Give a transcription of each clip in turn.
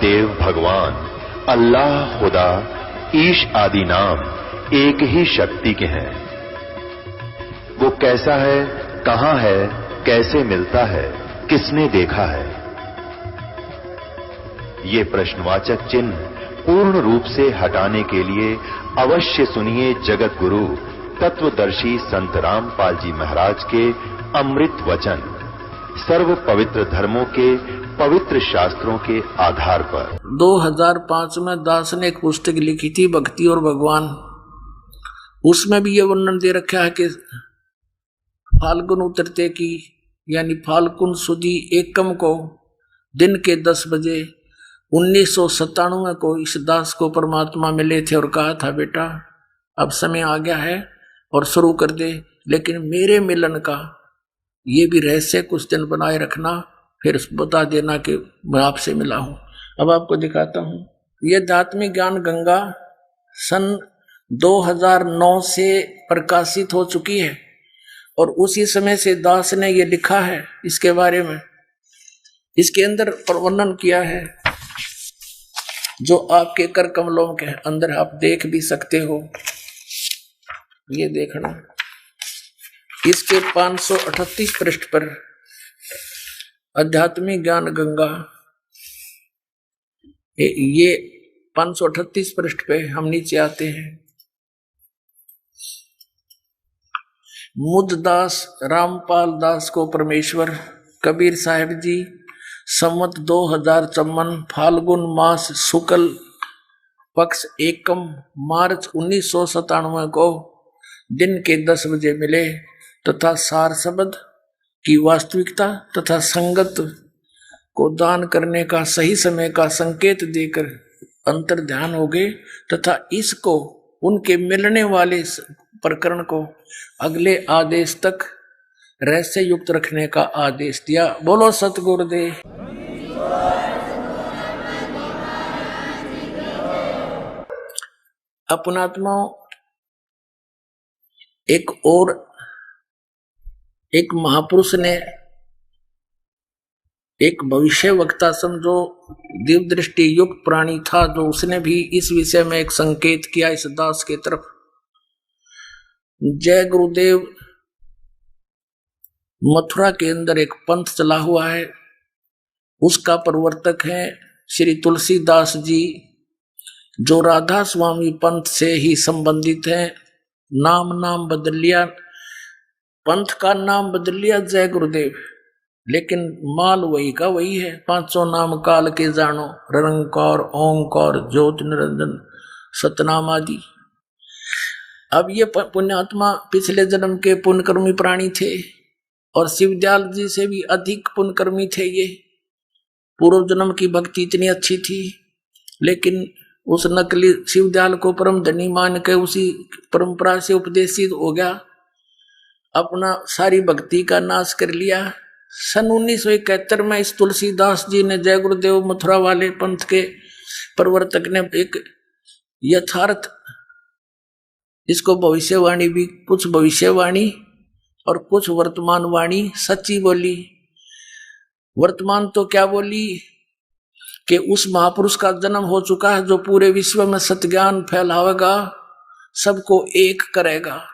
देव भगवान अल्लाह खुदा ईश आदि नाम एक ही शक्ति के हैं। वो कैसा है, कहां है, कैसे मिलता है, किसने देखा है? ये प्रश्नवाचक चिन्ह पूर्ण रूप से हटाने के लिए अवश्य सुनिए जगत गुरु तत्वदर्शी संत रामपाल जी महाराज के अमृत वचन, सर्व पवित्र धर्मों के पवित्र शास्त्रों के आधार पर। 2005 में दास ने एक पुस्तक लिखी थी, भक्ति और भगवान। उसमें भी ये वर्णन दे रखा है कि फाल्गुन उतरते की यानी फाल्गुन सुदी एकम को दिन के 10 बजे 1997 को इस दास को परमात्मा मिले थे और कहा था, बेटा अब समय आ गया है और शुरू कर दे, लेकिन मेरे मिलन का ये भी रहस्य कुछ दिन बनाए रखना, फिर बता देना कि मैं आपसे मिला हूं। अब आपको दिखाता हूं। ये आध्यात्मिक ज्ञान गंगा सन 2009 से प्रकाशित हो चुकी है और उसी समय से दास ने ये लिखा है इसके बारे में। इसके अंदर वर्णन किया है जो आपके कर कमलों के अंदर आप देख भी सकते हो। ये देखना, इसके 538 पृष्ठ पर आध्यात्मिक ज्ञान गंगा, ये 538 पृष्ठ पे हम नीचे आते हैं। मुद्दास रामपाल दास को परमेश्वर कबीर साहिब जी संवत 2054 फाल्गुन मास शुक्ल पक्ष एकम मार्च 1997 को दिन के 10 बजे मिले तथा सार शब्द की वास्तविकता तथा संगत को दान करने का सही समय का संकेत देकर अंतर ध्यान हो गए तथा इसको उनके मिलने वाले प्रकरण को अगले आदेश तक रहस्य युक्त रखने का आदेश दिया। बोलो सतगुरुदेव। अपनात्मा एक महापुरुष ने, एक भविष्य वक्ता समझो दिव्य दृष्टि युक्त प्राणी था, जो उसने भी इस विषय में एक संकेत किया इस दास के तरफ। जय गुरुदेव मथुरा के अंदर एक पंथ चला हुआ है, उसका प्रवर्तक है श्री तुलसीदास जी, जो राधा स्वामी पंथ से ही संबंधित है। नाम बदल लिया, पंथ का नाम बदल लिया जय गुरुदेव, लेकिन माल वही का वही है। 500 नाम काल के जानो, निरंकार ओंकार ज्योत निरंजन सतनाम आदि। अब ये पुण्यात्मा पिछले जन्म के पुण्यकर्मी प्राणी थे और शिवदयाल जी से भी अधिक पुण्यकर्मी थे। ये पूर्व जन्म की भक्ति इतनी अच्छी थी, लेकिन उस नकली शिवदयाल को परम धनी मान के उसी परंपरा से उपदेशित हो गया, अपना सारी भक्ति का नाश कर लिया। सन 1971 में इस तुलसीदास जी ने, जय गुरुदेव मथुरा वाले पंथ के प्रवर्तक ने, एक यथार्थ, इसको भविष्यवाणी भी, कुछ भविष्यवाणी और कुछ वर्तमान वाणी सच्ची बोली। वर्तमान तो क्या बोली कि उस महापुरुष का जन्म हो चुका है जो पूरे विश्व में सत्ज्ञान फैलावेगा, सबको एक करेगा।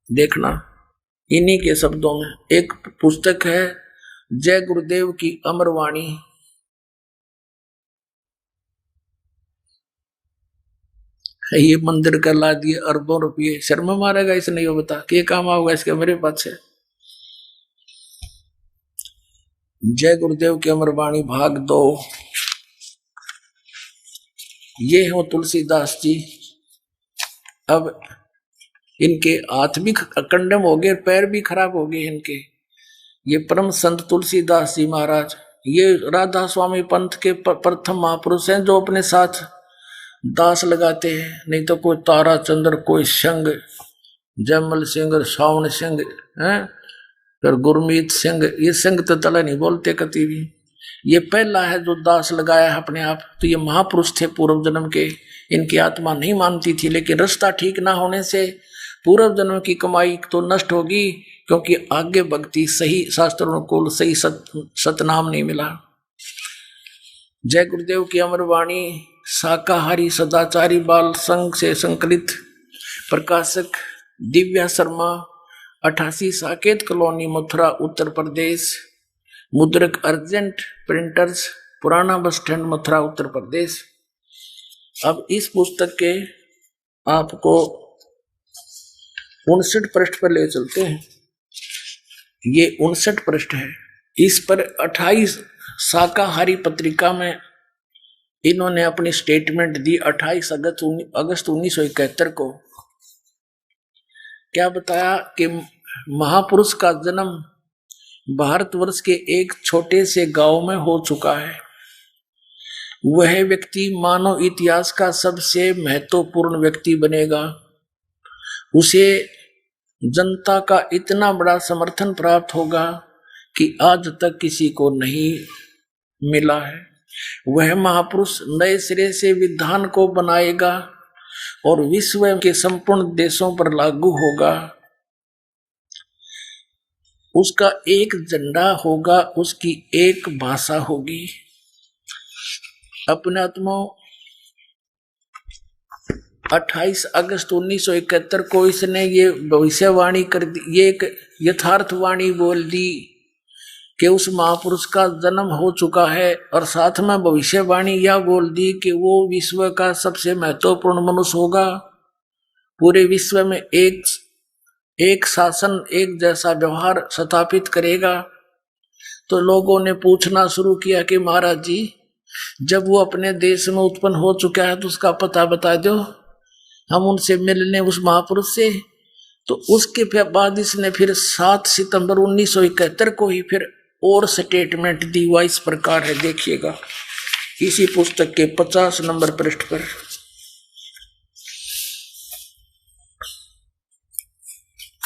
देखना इन्हीं के शब्दों में एक पुस्तक है जय गुरुदेव की अमरवाणी। ये मंदिर का ला दिए अरबों रुपये, शर्मा मारेगा इसे नहीं बता कि काम आओगा इसके मेरे पास है। जय गुरुदेव की अमरवाणी भाग 2। ये हो तुलसीदास जी। अब इनके हाथ भी कंडम हो गए, पैर भी खराब हो गए इनके। ये परम संत तुलसीदास जी महाराज, ये राधा स्वामी पंथ के प्रथम महापुरुष हैं जो अपने साथ दास लगाते हैं, नहीं तो कोई तारा चंद्र, कोई संग, जयमल सिंह, सावन सिंह है, फिर गुरमीत सिंह, ये सिंह तो तला नहीं बोलते कभी भी। ये पहला है जो दास लगाया है अपने आप। तो ये महापुरुष थे पूर्व जन्म के, इनकी आत्मा नहीं मानती थी, लेकिन रास्ता ठीक ना होने से पूर्व जन्म की कमाई तो नष्ट होगी, क्योंकि आगे भक्ति सही शास्त्रों को सही सतनाम नहीं मिला। जय गुरुदेव की अमरवाणी शाकाहारी सदाचारी बाल संघ से संकलित, प्रकाशक दिव्या शर्मा, 88 साकेत कॉलोनी, मथुरा, उत्तर प्रदेश। मुद्रक अर्जेंट प्रिंटर्स, पुराना बस स्टैंड, मथुरा, उत्तर प्रदेश। अब इस पुस्तक के आपको 59 पृष्ठ पर ले चलते हैं। ये 59 पृष्ठ है। इस पर 28 शाकाहारी पत्रिका में इन्होंने अपनी स्टेटमेंट दी 28 अगस्त 1971 को। क्या बताया कि महापुरुष का जन्म भारतवर्ष के एक छोटे से गांव में हो चुका है। वह व्यक्ति मानव इतिहास का सबसे महत्वपूर्ण व्यक्ति बनेगा। उसे जनता का इतना बड़ा समर्थन प्राप्त होगा कि आज तक किसी को नहीं मिला है। वह महापुरुष नए सिरे से विधान को बनाएगा और विश्व के संपूर्ण देशों पर लागू होगा। उसका एक झंडा होगा, उसकी एक भाषा होगी। अपने आत्मा 28 अगस्त 1971 को इसने ये भविष्यवाणी कर दी, ये एक यथार्थवाणी बोल दी कि उस महापुरुष का जन्म हो चुका है, और साथ में भविष्यवाणी यह बोल दी कि वो विश्व का सबसे महत्वपूर्ण मनुष्य होगा। पूरे विश्व में एक शासन, एक जैसा व्यवहार स्थापित करेगा। तो लोगों ने पूछना शुरू किया कि महाराज जी, जब वो अपने देश में उत्पन्न हो चुका है तो उसका पता बता दो, हम उनसे मिलने उस महापुरुष से। तो उसके बाद इसने फिर 7 सितंबर 1971 को ही फिर और स्टेटमेंट दी। हुआ इस प्रकार है, देखिएगा इसी पुस्तक के 50 नंबर पृष्ठ पर।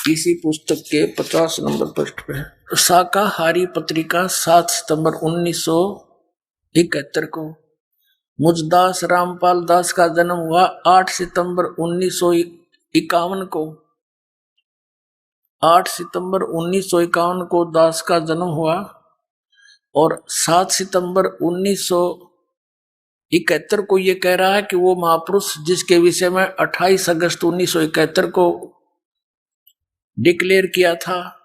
इसी पुस्तक के 50 नंबर पृष्ठ पर शाकाहारी पत्रिका 7 सितंबर 1971 को। मुझदास रामपाल दास का जन्म हुआ 8 सितंबर 1951 को। 8 सितंबर 1951 को दास का जन्म हुआ और 7 सितंबर 1971 को ये कह रहा है कि वो महापुरुष जिसके विषय में 28 अगस्त 1971 को डिक्लेयर किया था,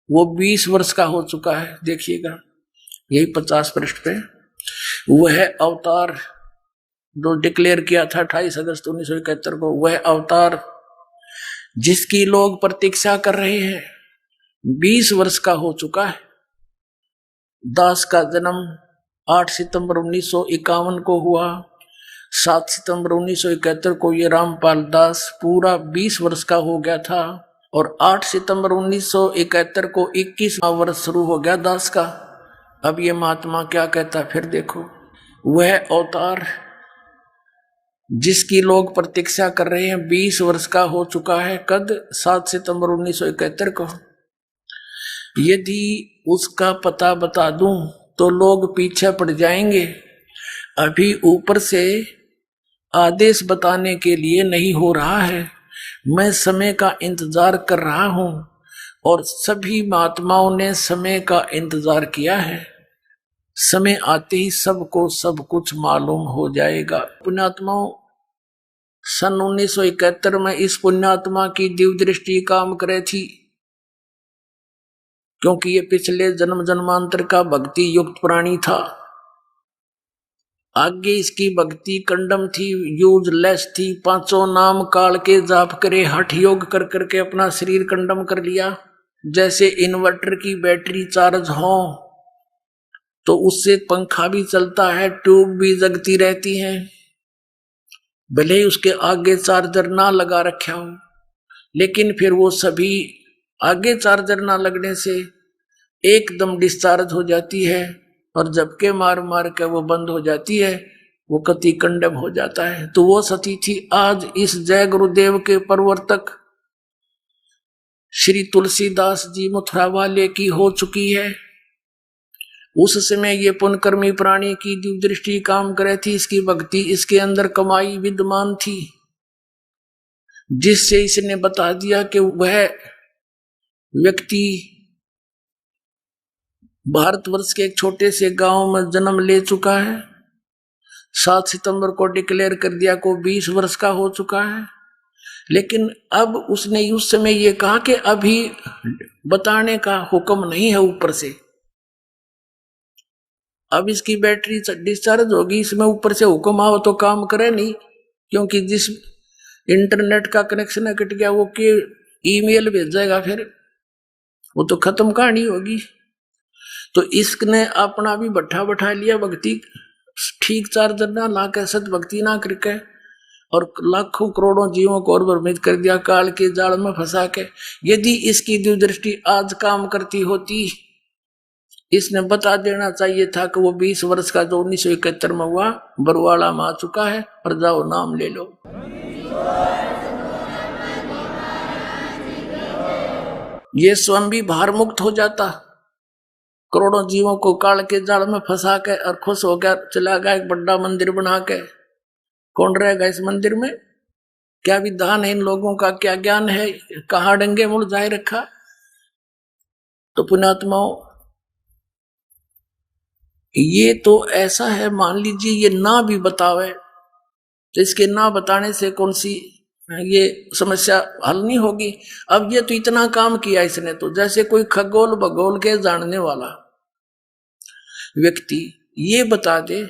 वो 20 वर्ष का हो चुका है। देखिएगा यही 50 पृष्ठ पे वह अवतार जो डिक्लेयर किया था 28 अगस्त 1971 को, वह अवतार जिसकी लोग प्रतीक्षा कर रहे हैं 20 वर्ष का हो चुका है। दास का जन्म 8 सितंबर 1951 को हुआ। 7 सितंबर 1971 को ये रामपाल दास पूरा 20 वर्ष का हो गया था और 8 सितंबर 1971 को 21वां वर्ष शुरू हो गया दास का। अब ये महात्मा क्या कहता है फिर देखो। वह अवतार जिसकी लोग प्रतीक्षा कर रहे हैं 20 वर्ष का हो चुका है। कद 7 सितंबर 1971 को। यदि उसका पता बता दूं तो लोग पीछे पड़ जाएंगे। अभी ऊपर से आदेश बताने के लिए नहीं हो रहा है। मैं समय का इंतजार कर रहा हूं और सभी महात्माओं ने समय का इंतजार किया है। समय आते ही सबको सब कुछ मालूम हो जाएगा। पुण्यात्माओं, सन 1971 में इस पुण्यात्मा की दिव्य दृष्टि काम करे थी, क्योंकि ये पिछले जन्म जन्मांतर का भक्ति युक्त प्राणी था। आगे इसकी भक्ति कंडम थी, यूजलेस थी। 5 नाम काल के जाप करे, हठ योग कर करके अपना शरीर कंडम कर लिया। जैसे इन्वर्टर की बैटरी चार्ज हो तो उससे पंखा भी चलता है, ट्यूब भी जगती रहती है, भले ही उसके आगे चार्जर ना लगा रखा हो। लेकिन फिर वो सभी आगे चार्जर ना लगने से एकदम डिस्चार्ज हो जाती है और झपके मार मार के वो बंद हो जाती है, वो कति कंडम हो जाता है। तो वो सती थी आज इस जय गुरुदेव के प्रवर्तक श्री तुलसीदास जी मथुरा वाले की हो चुकी है। उस समय ये पुण्यकर्मी प्राणी की दिव्य दृष्टि काम करे थी, इसकी भक्ति इसके अंदर कमाई विद्यमान थी, जिससे इसने बता दिया कि वह व्यक्ति भारतवर्ष के एक छोटे से गांव में जन्म ले चुका है। 7 सितंबर को डिक्लेयर कर दिया को 20 वर्ष का हो चुका है। लेकिन अब उसने उस समय ये कहा कि अभी बताने का हुक्म नहीं है ऊपर से, अब इसकी बैटरी डिस्चार्ज होगी, इसमें ऊपर से हुक्म आओ तो काम करे नहीं, क्योंकि जिस इंटरनेट का कनेक्शन कट गया वो के ईमेल भेज जाएगा, फिर वो तो खत्म कहानी होगी। तो इसने अपना भी बैठा बैठा लिया भक्ति, ठीक चार्जर ना ला के सत भक्ति ना करके, और लाखों करोड़ों जीवों को और भ्रमित कर दिया, काल के जाल में फंसा के। यदि इसकी दूरदृष्टि आज काम करती होती, इसने बता देना चाहिए था कि वो 20 वर्ष का जो 1971 में हुआ बरवाड़ा में आ चुका है, और जाओ नाम ले लो। ये स्वयं भी भार मुक्त हो जाता, करोड़ों जीवों को काल के जाल में फंसा के और खुश हो गया, चला गया एक बड़ा मंदिर बना के। कौन रहेगा इस मंदिर में? क्या विधान है इन लोगों का, क्या ज्ञान है, कहाँ डंगे मुरझाए रखा। तो पुण्यात्माओं, ये तो ऐसा है, मान लीजिए ये ना भी बतावे तो इसके ना बताने से कौन सी ये समस्या हल नहीं होगी। अब ये तो इतना काम किया इसने, तो जैसे कोई खगोल भगोल के जानने वाला व्यक्ति ये बता दे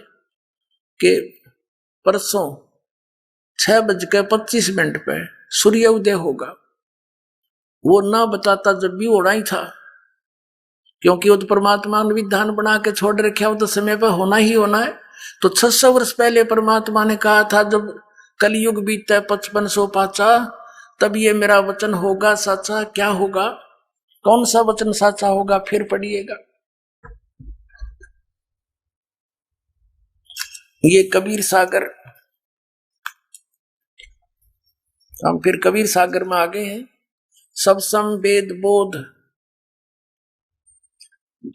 कि परसों 6:25 पे सूर्य उदय होगा, वो ना बताता जब भी होना ही था, क्योंकि वो तो परमात्मा ने विधान बना के छोड़ रखा, वो तो समय पर होना ही होना है। तो 600 वर्ष पहले परमात्मा ने कहा था, जब कलयुग बीता 5500 पाचा, तब ये मेरा वचन होगा साचा। क्या होगा, कौन सा वचन साचा होगा, फिर पढ़िएगा। ये कबीर सागर, हम फिर कबीर सागर में आ गए हैं। सब सम वेद बोध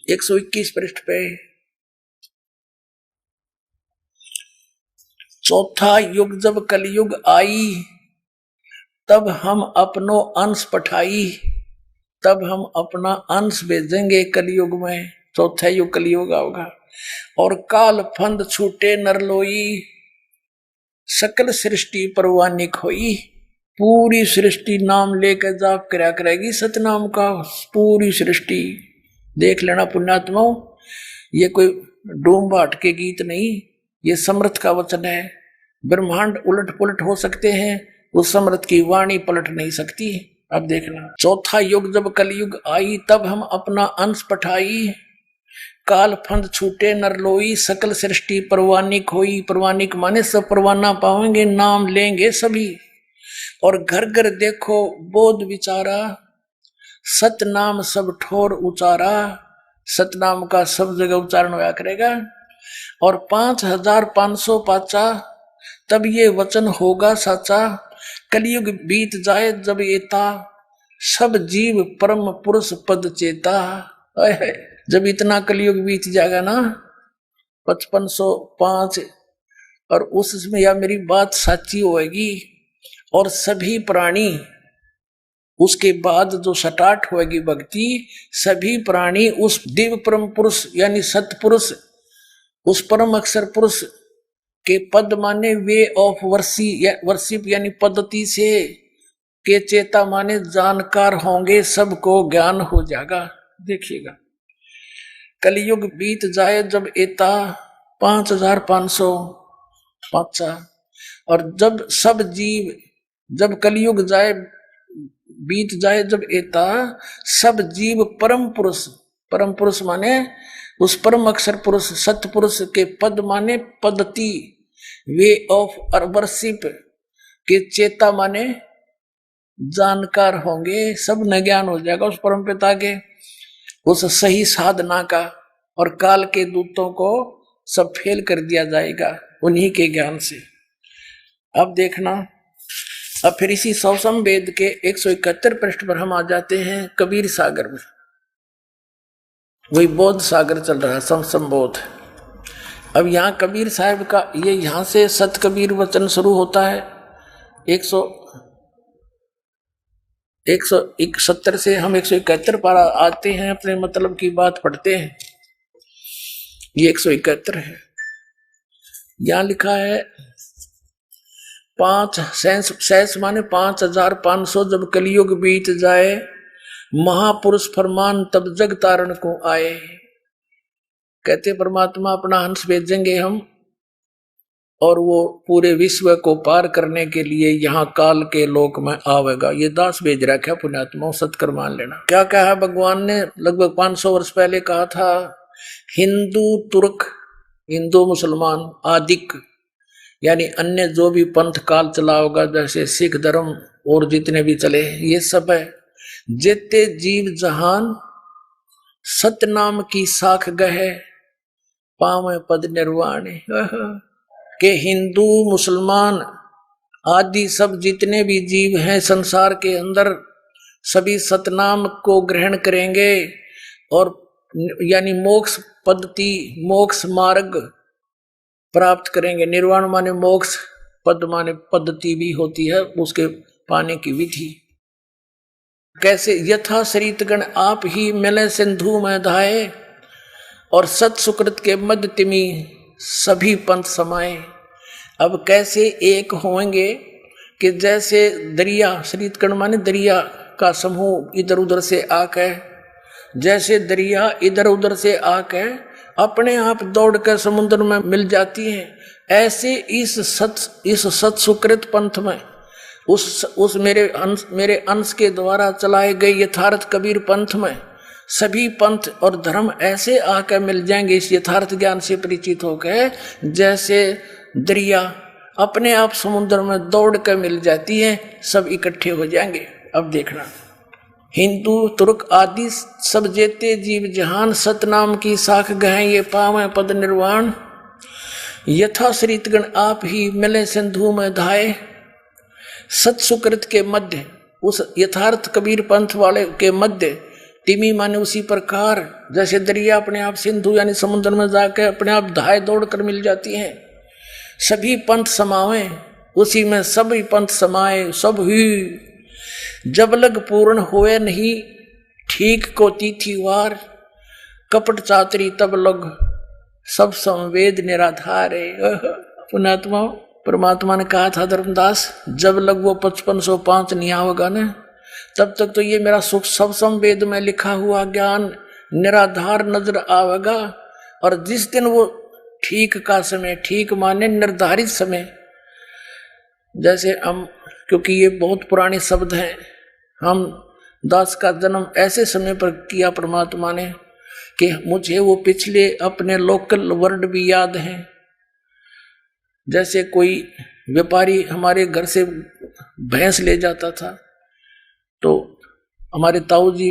121 पृष्ठ पे, चौथा युग जब कलयुग आई, तब हम अपनो अंश पठाई, तब हम अपना अंश भेजेंगे कलयुग में। चौथा युग कलयुग होगा। और काल फंद छूटे नरलोई, सकल सृष्टि परवानी खोई। पूरी सृष्टि नाम लेकर जाप करया करेगी सतनाम का, पूरी सृष्टि। देख लेना पुण्यात्माओं, ये कोई डूम बाट के गीत नहीं, ये समर्थ का वचन है। ब्रह्मांड उलट पुलट हो सकते हैं, उस समर्थ की वाणी पलट नहीं सकती। अब देखना, चौथा युग जब कलयुग आई, तब हम अपना अंश पठाई, काल फंद छूटे नरलोई, सकल सृष्टि परवानी खोई। परवानिक माने सब परवाना पाएंगे, नाम लेंगे सभी। और घर घर देखो बोध विचारा, सतनाम सब ठोर उचारा। सतनाम का सब जगह उच्चारण होया करेगा। और 5500 पाचा, तब ये वचन होगा साचा। कलयुग बीत जाए जब एता, सब जीव परम पुरुष पद चेता। जब इतना कलयुग बीत जाएगा ना, 5505, और उसमें या मेरी बात साची होएगी, और सभी प्राणी उसके बाद जो स्टार्ट होगी भक्ति, सभी प्राणी उस दिव्य परम पुरुष यानी सतपुरुष, उस परम अक्षर पुरुष के पद माने वे ऑफ वर्शिप यानी पद्धति से, के चेता माने जानकार होंगे, सबको ज्ञान हो जाएगा। देखिएगा, कलयुग बीत जाए जब एता 5500 पाचा, और जब सब जीव, जब कलयुग जाए बीत जाए जब एता, सब जीव परम पुरुष माने उस परम अक्षर पुरुष सतपुरुष के पद माने पद्धति, वे ऑफ वर्शिप के चेता माने जानकार होंगे, सब न ज्ञान हो जाएगा उस परम पिता के, उस सही साधना का। और काल के दूतों को सब फेल कर दिया जाएगा उन्हीं के ज्ञान से। अब देखना, अब फिर इसी सौसम वेद के 171 पृष्ठ पर हम आ जाते हैं कबीर सागर में। वही बोध सागर चल रहा है, सौसम बोध। अब यहाँ कबीर साहब का ये यहाँ से सत कबीर वचन शुरू होता है। 171 से हम 171 पर आते हैं, अपने मतलब की बात पढ़ते हैं। ये 171 है। यहां लिखा है 5 शेष माने 5500 जब कलयुग बीत जाए, महापुरुष फरमान तब जग तारण को आए। कहते परमात्मा अपना हंस भेजेंगे हम, और वो पूरे विश्व को पार करने के लिए यहाँ काल के लोक में आवेगा। ये दास भेज रखा पुण्यात्मा, सत्कर मान लेना। क्या कहा भगवान ने लगभग 500 वर्ष पहले कहा था, हिंदू तुर्क, हिंदू मुसलमान आदिक यानी अन्य जो भी पंथ काल चला होगा, जैसे सिख धर्म और जितने भी चले, ये सब है जेते जीव जहान सतनाम की साख गहे पावे पद निर्वाण। के हिंदू मुसलमान आदि सब जितने भी जीव हैं संसार के अंदर, सभी सतनाम को ग्रहण करेंगे और यानी मोक्ष पद्धति, मोक्ष मार्ग प्राप्त करेंगे। निर्वाण माने मोक्ष, पद माने पद्धति भी होती है, उसके पाने की विधि। कैसे? यथा शरीतगण आप ही मिले सिंधु में धाये, और सत सुकृत के मध्य तिमी सभी पंथ समाये। अब कैसे एक होंगे कि जैसे दरिया, शरीतगण माने दरिया का समूह इधर उधर से आके, जैसे दरिया इधर उधर से आके अपने आप दौड़ कर समुद्र में मिल जाती है, ऐसे इस सत सुकृत पंथ में उस मेरे अंश के द्वारा चलाए गए यथार्थ कबीर पंथ में सभी पंथ और धर्म ऐसे आकर मिल जाएंगे इस यथार्थ ज्ञान से परिचित होकर, जैसे दरिया अपने आप समुद्र में दौड़ कर मिल जाती है, सब इकट्ठे हो जाएंगे। अब देखना, हिंदू तुर्क आदि सब जेते जीव जहान सतनाम की साख गहे ये पावे पद निर्वाण। यथा शरीतगण आप ही मिले सिंधु में धाये, सत्सुकृत के मध्य, उस यथार्थ कबीर पंथ वाले के मध्य, तिमी माने उसी प्रकार जैसे दरिया अपने आप सिंधु यानी समुद्र में जाकर अपने आप धाये दौड़ कर मिल जाती हैं, सभी पंथ समावे उसी में, सभी पंथ समाये सब ही। जब लग पूर्ण हुए नहीं ठीक को तिथिवार, कपट चातरी तब लग सब संवेद निराधार। पुण्यात्मा परमात्मा ने कहा था धर्मदास, जब लग वो 5505 नहीं होगा ना, तब तक तो ये मेरा सुख सब संवेद में लिखा हुआ ज्ञान निराधार नजर आवेगा। और जिस दिन वो ठीक का समय, ठीक माने निर्धारित समय, जैसे हम, क्योंकि ये बहुत पुराने शब्द हैं, हम दास का जन्म ऐसे समय पर किया परमात्मा ने कि मुझे वो पिछले अपने लोकल वर्ड भी याद हैं। जैसे कोई व्यापारी हमारे घर से भैंस ले जाता था, तो हमारे ताऊ जी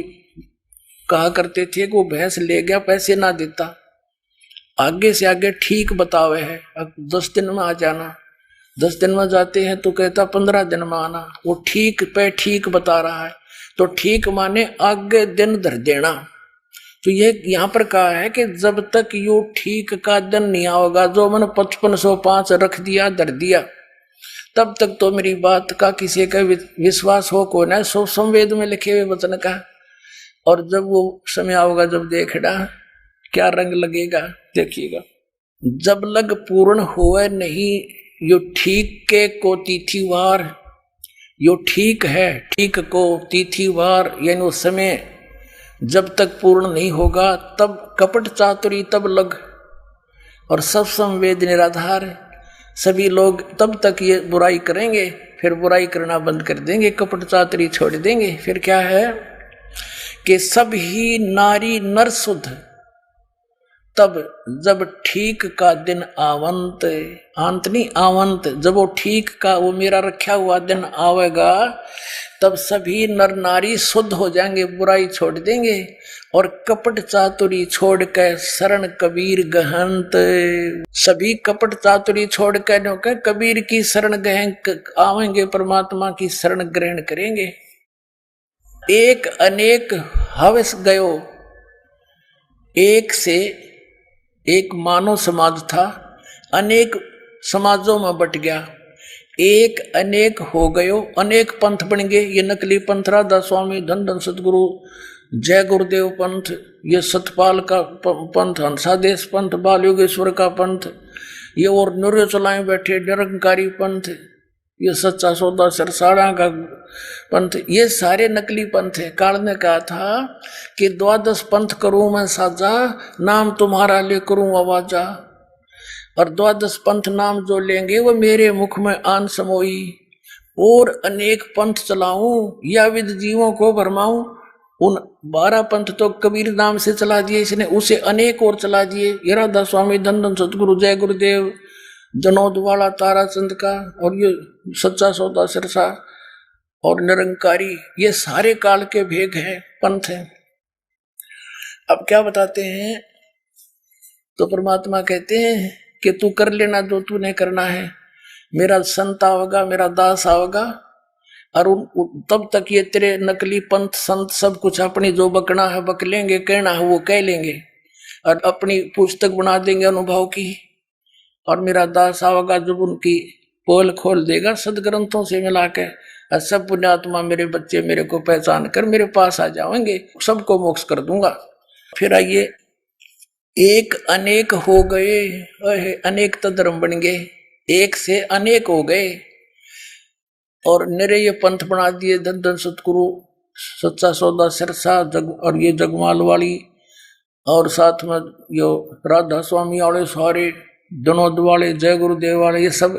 कहा करते थे कि वो भैंस ले गया, पैसे ना देता, आगे से आगे ठीक बतावे है, 10 दिन में आ जाना। 10 दिन में जाते हैं तो कहता 15 दिन में आना। वो ठीक पे ठीक बता रहा है, तो ठीक माने आगे दिन धर देना। तो ये यहाँ पर कहा है कि जब तक यू ठीक का दिन नहीं आओगा, जो मैंने 5505 रख दिया धर दिया, तब तक तो मेरी बात का किसी का विश्वास हो को ना, सो संवेद में लिखे हुए वचन का। और जब वो समय आओगा, जब देखना क्या रंग लगेगा, देखिएगा। जब लग पूर्ण हुए नहीं यो ठीक के को तिथिवार, यो ठीक है ठीक को तिथिवार, यानी उस समय जब तक पूर्ण नहीं होगा तब कपट चातुरी तब लग, और सब संवेद निराधार। सभी लोग तब तक ये बुराई करेंगे, फिर बुराई करना बंद कर देंगे, कपट चातुरी छोड़ देंगे। फिर क्या है कि सब ही नारी नर शुद्ध, तब जब ठीक का दिन आवंत, अंत नहीं आवंत, जब वो ठीक का वो मेरा रखा हुआ दिन आवेगा, तब सभी नर नारी शुद्ध हो जाएंगे, बुराई छोड़ देंगे और कपट चातुरी छोड़ कर शरण कबीर गहंत। सभी कपट चातुरी छोड़ कर कबीर की शरण गहन आवेंगे, परमात्मा की शरण ग्रहण करेंगे। एक अनेक हवस गयो, एक से एक मानव समाज था, अनेक समाजों में बट गया। एक अनेक हो गयो, अनेक पंथ बन गए। ये नकली पंथ राधा स्वामी, धन धन सतगुरु, जय गुरुदेव पंथ, ये सतपाल का पंथ, हंसादेश पंथ, बाल योगेश्वर का पंथ, ये और नूर्य चलाए बैठे निरंकारी पंथ, ये सच्चा सौदा सरसाड़ा का पंथ, ये सारे नकली पंथ है। काल ने कहा था कि 12 पंथ करूं मैं साजा, नाम तुम्हारा ले करूं आवाजा। और 12 पंथ नाम जो लेंगे वो मेरे मुख में आन समोई। और अनेक पंथ चलाऊं या विद जीवों को भरमाऊं। उन 12 पंथ तो कबीर नाम से चला दिए इसने, उसे अनेक और चला दिए। ये राधा स्वामी, धन धन सतगुरु, जय गुरुदेव, जनोद वाला ताराचंद का, और ये सच्चा सौदा सिरसा और निरंकारी, ये सारे काल के भेग हैं, पंथ हैं। अब क्या बताते हैं, तो परमात्मा कहते हैं कि तू कर लेना जो तूने करना है, मेरा संत आओगा, मेरा दास आओगा, और तब तक ये तेरे नकली पंथ संत सब कुछ अपनी जो बकना है बक लेंगे, कहना है वो कह लेंगे, और अपनी पुस्तक बना देंगे अनुभव की। और मेरा दास आओगा जब उनकी पोल खोल देगा सदग्रंथों से मिला के, और सब पुण्यात्मा मेरे बच्चे मेरे को पहचान कर मेरे पास आ जाएंगे, सबको मोक्ष कर दूंगा। फिर आइए, एक अनेक हो गए, अनेक तो धर्म बन गए, एक से अनेक हो गए, और निरे ये पंथ बना दिए, धन धन सतगुरु, सच्चा सौदा सिरसा, और ये जगमाल वाली, और साथ में यो राधा स्वामी वाले सारे, जनोद वाले, जय गुरुदेव वाले, ये सब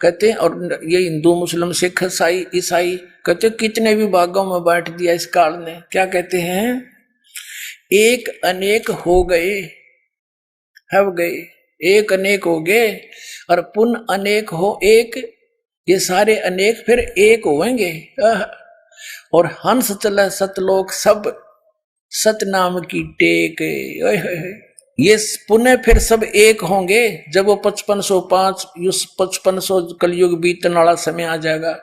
कहते हैं। और ये हिंदू मुस्लिम सिख ईसाई कहते कितने भी भागों में बांट दिया इस काल ने। क्या कहते हैं, एक अनेक हो गए, हव गए, एक अनेक हो गए, और पुन अनेक हो एक, ये सारे अनेक फिर एक होंगे। और हंस चला सतलोक सब, सतनाम की टेक, ये पुनः फिर सब एक होंगे जब वो 5505 5500 कलयुग बीतने वाला समय आ जाएगा,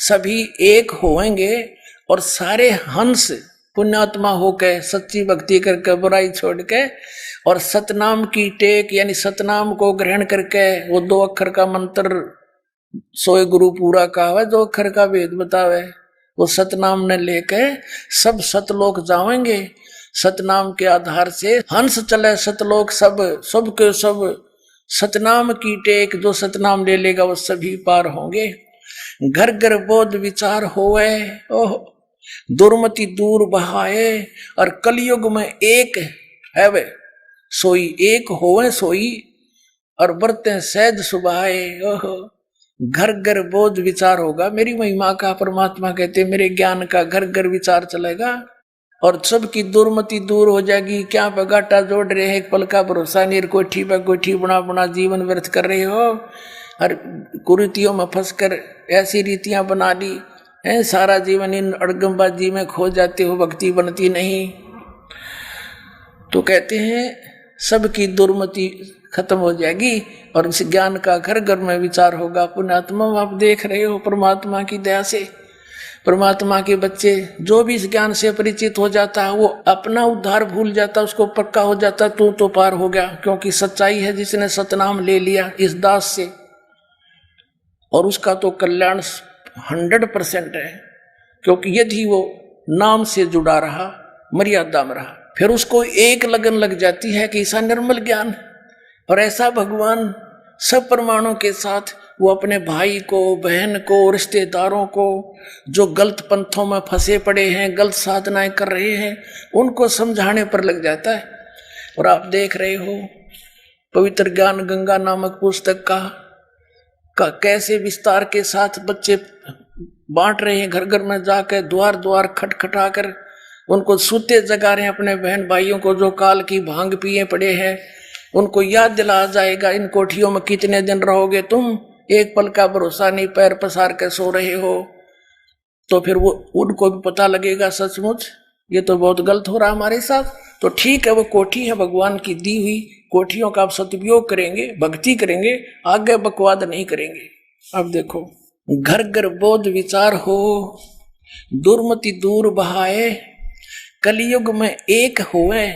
सभी एक होंगे, और सारे हंस पुण्यात्मा होकर सच्ची भक्ति करके बुराई छोड़ के, और सतनाम की टेक यानी सतनाम को ग्रहण करके, वो 2 अक्षर का मंत्र सोए गुरु पूरा कहावे, 2 अक्षर का वेद बतावे, वो सतनाम ने लेके सब सतलोक जाएंगे। सतनाम के आधार से हंस चले सतलोक सब, सब के सब सतनाम की टेक, जो सतनाम ले लेगा वो सभी पार होंगे। घर घर बोध विचार होवे, ओह दुर्मति दूर बहाए, और कलयुग में एक है वे सोई, एक होवे सोई, और बरते सहज सुभाए। ओह घर घर बोध विचार होगा, मेरी महिमा का, परमात्मा कहते मेरे ज्ञान का घर घर विचार चलेगा, और सबकी दुर्मति दूर हो जाएगी। क्या बगाटा जोड़ रहे हैं, एक पल का भरोसा नहीं, कोठी पर कोठी बुना बुना जीवन व्यर्थ कर रहे हो, और कुरीतियों में फंसकर ऐसी रीतियां बना ली है, सारा जीवन इन अड़गमबाजी में खो जाते हो, भक्ति बनती नहीं। तो कहते हैं सबकी दुर्मति खत्म हो जाएगी, और इस ज्ञान का घर घर में विचार होगा। पुण्यात्मा आप देख रहे हो, परमात्मा की दया से परमात्मा के बच्चे जो भी इस ज्ञान से परिचित हो जाता है, वो अपना उद्धार भूल जाता, उसको पक्का हो जाता तू तो पार हो गया, क्योंकि सच्चाई है जिसने सतनाम ले लिया इस दास से, और उसका तो कल्याण 100% है, क्योंकि यदि वो नाम से जुड़ा रहा, मर्यादा में रहा, फिर उसको एक लगन लग जाती है कि ऐसा निर्मल ज्ञान, और ऐसा भगवान सब प्रमाणों के साथ वो अपने भाई को, बहन को, रिश्तेदारों को जो गलत पंथों में फंसे पड़े हैं, गलत साधनाएं कर रहे हैं, उनको समझाने पर लग जाता है। और आप देख रहे हो पवित्र ज्ञान गंगा नामक पुस्तक का कैसे विस्तार के साथ बच्चे बांट रहे हैं, घर घर में जाकर द्वार द्वार खटखटा कर उनको सूते जगा रहे हैं, अपने बहन भाइयों को जो काल की भांग पिए पड़े हैं, उनको याद दिला जाएगा इन कोठियों में कितने दिन रहोगे तुम, एक पल का भरोसा नहीं, पैर पसार के सो रहे हो। तो फिर वो उनको भी पता लगेगा सचमुच ये तो बहुत गलत हो रहा हमारे साथ। तो ठीक है, वो कोठी है भगवान की दी हुई, कोठियों का आप सदुपयोग करेंगे, भक्ति करेंगे, आगे बकवाद नहीं करेंगे। अब देखो, घर घर बोध विचार हो, दुर्मति दूर बहाए, कलयुग में एक हुए,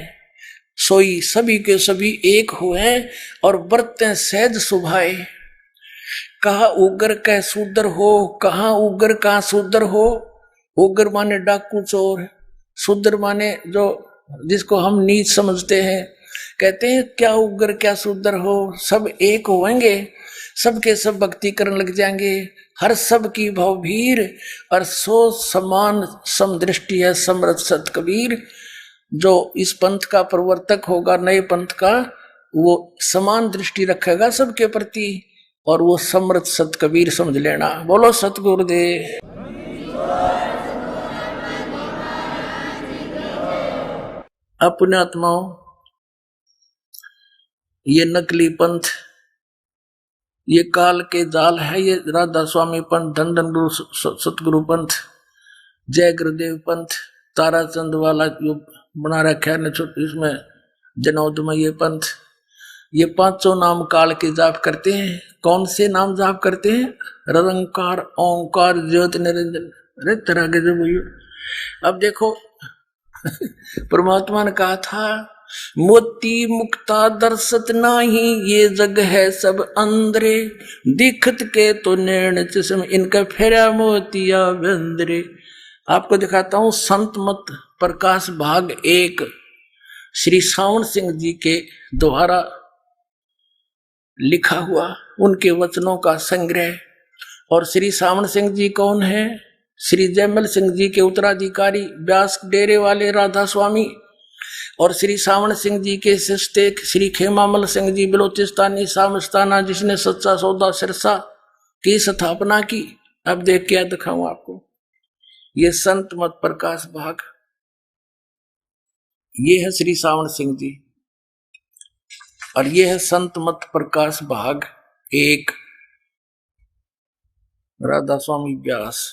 सोई सभी के सभी एक हुए, और बरते सहज सुभाए। कहा उग्र कै शूद्र हो, कहा उग्र कहा शूद्र हो। उग्र माने डाकू चोर, शूद्र माने जो जिसको हम नीच समझते हैं। कहते हैं क्या उग्र क्या शूद्र हो, सब एक होंगे, सबके सब भक्ति करने लग जाएंगे, हर सब की भवभीर और सो समान समदृष्टि है समरथ सत कबीर। जो इस पंथ का प्रवर्तक होगा, नए पंथ का, वो समान दृष्टि रखेगा सबके प्रति और वो समर्थ सत कबीर समझ लेना। बोलो सतगुरुदेव। अपने आत्माओं, ये नकली पंथ, ये काल के जाल है। ये राधा स्वामी पंथ, धन धन गुरु सतगुरु पंथ, जय गुरुदेव पंथ, ताराचंद वाला जो बना रखा है इसमें जनौद में ये पंथ, ये पांचों नाम काल के जाप करते हैं। कौन से नाम जाप करते हैं? निरंकार, ओंकार, ज्योत, निरंजन। अरे तरह के जो भैया, अब देखो परमात्मा ने कहा था मोती मुक्ता दर्शत नाही, ये जग है सब अंदरे, दिखत के तो नैन चश्म, इनका फेरा मोतिया बंदरे। आपको दिखाता हूं संत मत प्रकाश भाग 1 श्री सावन सिंह जी के द्वारा लिखा हुआ उनके वचनों का संग्रह। और श्री सावन सिंह जी कौन है? श्री जयमल सिंह जी के उत्तराधिकारी, व्यास डेरे वाले राधा स्वामी। और श्री सावन सिंह जी के शिष्य श्री खेमामल सिंह जी बलोचिस्तानी सामस्ताना, जिसने सच्चा सौदा सिरसा की स्थापना की। अब देख क्या दिखाऊं आपको, ये संत मत प्रकाश भाग, ये है श्री सावन सिंह जी और ये है संत मत प्रकाश भाग 1 राधा स्वामी व्यास।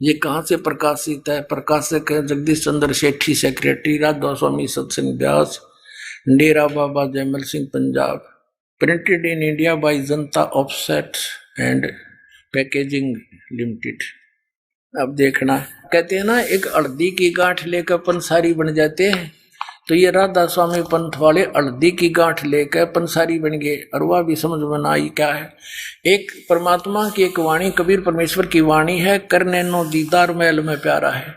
ये कहां से प्रकाशित है? प्रकाशक है Jagdish Chandra Sethi, secretary Radha Soami Satsang Beas, Dera Baba Jaimal Singh, Punjab. Printed in India by Janta offset and packaging limited. अब देखना, कहते हैं ना एक हल्दी की गांठ लेकर पंसारी बन जाते हैं, तो ये राधा स्वामी पंथ वाले हल्दी की गांठ लेकर पंसारी बन गए। और वह भी समझ में आई क्या है। एक परमात्मा की एक वाणी, कबीर परमेश्वर की वाणी है, करने नो दीदार मैल में प्यारा है।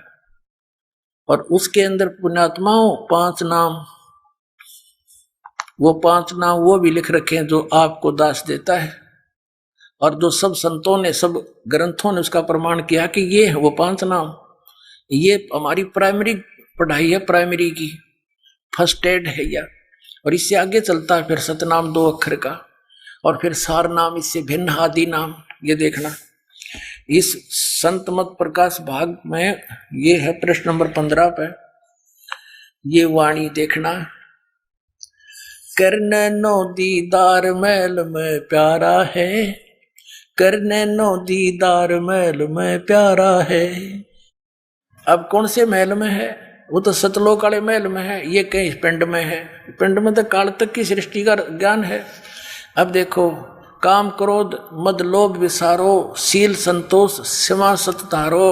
और उसके अंदर पुण्यात्माओं 5 नाम, वो 5 नाम वो भी लिख रखे हैं जो आपको दास देता है। और जो सब संतों ने, सब ग्रंथों ने उसका प्रमाण किया कि ये है वो 5 नाम। ये हमारी प्राइमरी पढ़ाई है, प्राइमरी की फर्स्ट एड है यह। और इससे आगे चलता है फिर सतनाम 2 अक्षर का, और फिर सार नाम, इससे भिन्न आदि नाम। ये देखना इस संत मत प्रकाश भाग में ये है प्रश्न नंबर 15 पे, ये वाणी देखना। करने नो दीदार मैल में प्यारा है, करने नो दीदार मैल में प्यारा है। अब कौन से महल में है? वो तो सतलोक वाले महल में है, ये कहीं पिंड में है। पिंड में तो काल तक की सृष्टि का ज्ञान है। अब देखो, काम क्रोध मद लोभ विसारो, शील संतोष क्षमा सत धारो,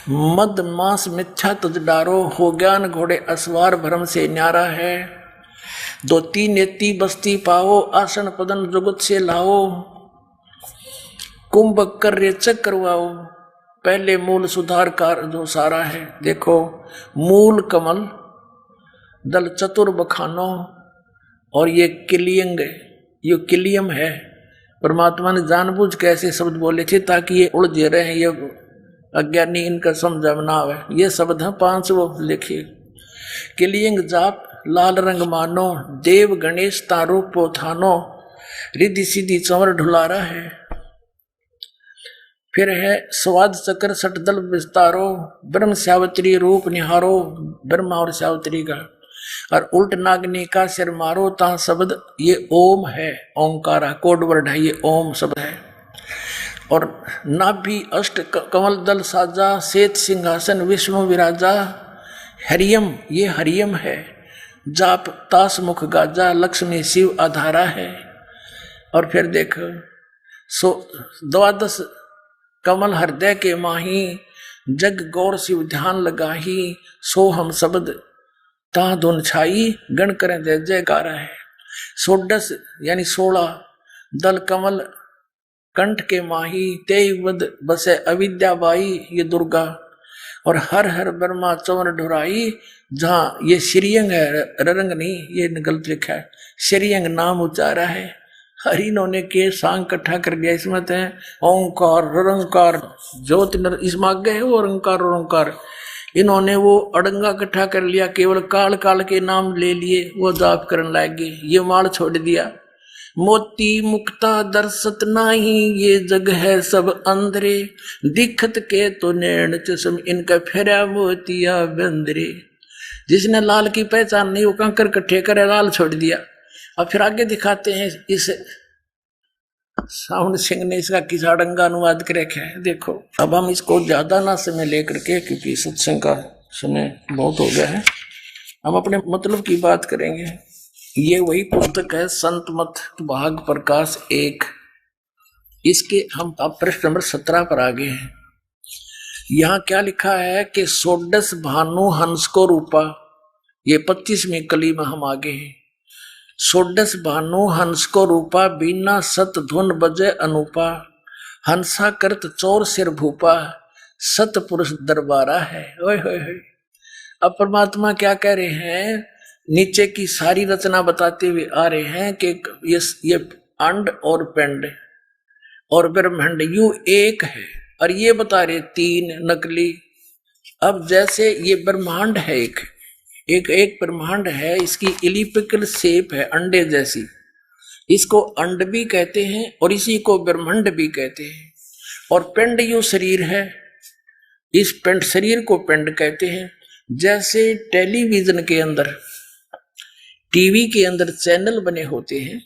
मद मांस मिथ्या तुझ डारो, हो ज्ञान घोड़े असवार भरम से न्यारा है। 2 नेति बस्ती पाओ, आसन पदन जुगत से लाओ, कुंभ कर्य चक्रवाओ, पहले मूल सुधार कार जो सारा है। देखो, मूल कमल दल चतुर बखानो, और ये किलियंग, ये किलियम है। परमात्मा ने जानबूझ के ऐसे शब्द बोले थे ताकि ये उलझे रहे, ये अज्ञानी इनका समझ में ना आवे। ये शब्द है 5 वो लिखिए। किलियंग जाप लाल रंग मानो, देव गणेश तारो पोथानो, रिद्धि सीधी चंवर ढुलारा है। फिर है स्वाद चक्र सटदल विस्तारो, ब्रह्म सावित्री रूप निहारो, ब्रह्मा और सावित्री का। और उल्ट नागनी का सिर मारो, ता शब्द ये ओम है, ओंकारा कोड वर्ड है, ये ओम शब्द है। और नाभि अष्ट कमल दल साजा, श्वेत सिंहासन विष्णु विराजा, हरियम ये हरियम है। जाप तास मुख गाजा, लक्ष्मी शिव आधारा है। और फिर देखो, 12 कमल हृदय के माही, जग गौर शिव ध्यान लगाही, सो हम शब्द ता धुन छाई, गण करें जय जयकारा है। 16 यानी 16 दल कमल कंठ के माही, तेवद बसे अविद्या बाई, ये दुर्गा। और हर हर ब्रह्मा चौर ढुराई, जहां ये श्रीअंग है, ररंग नहीं, ये गलत लिखा है, श्रीअंग नाम उच्चारा है। हर इन्होंने के सांग इकट्ठा कर दिया, इसमें तो है ओंकार रंकार ज्योति, इसमें आगे है वो ओंकार ओंकार। इन्होंने वो अड़ंगा इकट्ठा कर लिया, केवल काल काल के नाम ले लिए, वो जाप करने लगे, ये माल छोड़ दिया। मोती मुक्ता दर्शत नाही, ये जग है सब अंधरे, दिखत के तो नैन चश्म, इनका फेरा मोतिया बंदरे। जिसने लाल की पहचान नहीं, वो कंकर इकट्ठे करे, लाल छोड़ दिया। अब फिर आगे दिखाते हैं, इस साउंड सिंह ने इसका किस अड़ंगा अनुवाद कर रखा है, देखो। अब हम इसको ज्यादा ना समय लेकर के, क्योंकि सत्संग का समय बहुत हो गया है, हम अपने मतलब की बात करेंगे। ये वही पुस्तक है संत मत भाग प्रकाश 1। इसके हम अब पृष्ठ नंबर 17 पर आ गए हैं। यहाँ क्या लिखा है कि सोडस भानु हंस को रूपा, ये 25वीं कली में हम आगे हैं। सोडस भानु हंस को रूपा, बीना सत धुन बजे अनूपा, हंसा करत चोर सिर भूपा, सत पुरुष दरबारा है। ओए होए होए। अब परमात्मा क्या कह रहे हैं, नीचे की सारी रचना बताते हुए आ रहे हैं कि ये अंड और पिंड और ब्रह्मांड यू एक है, और ये बता रहे 3 नकली। अब जैसे ये ब्रह्मांड है, एक ब्रह्मांड है, इसकी इलिप्टिकल शेप है अंडे जैसी, इसको अंड भी कहते हैं और इसी को ब्रह्मांड भी कहते हैं। और पिंड यू शरीर है, इस पिंड शरीर को पिंड कहते हैं। जैसे टेलीविजन के अंदर, टीवी के अंदर चैनल बने होते हैं,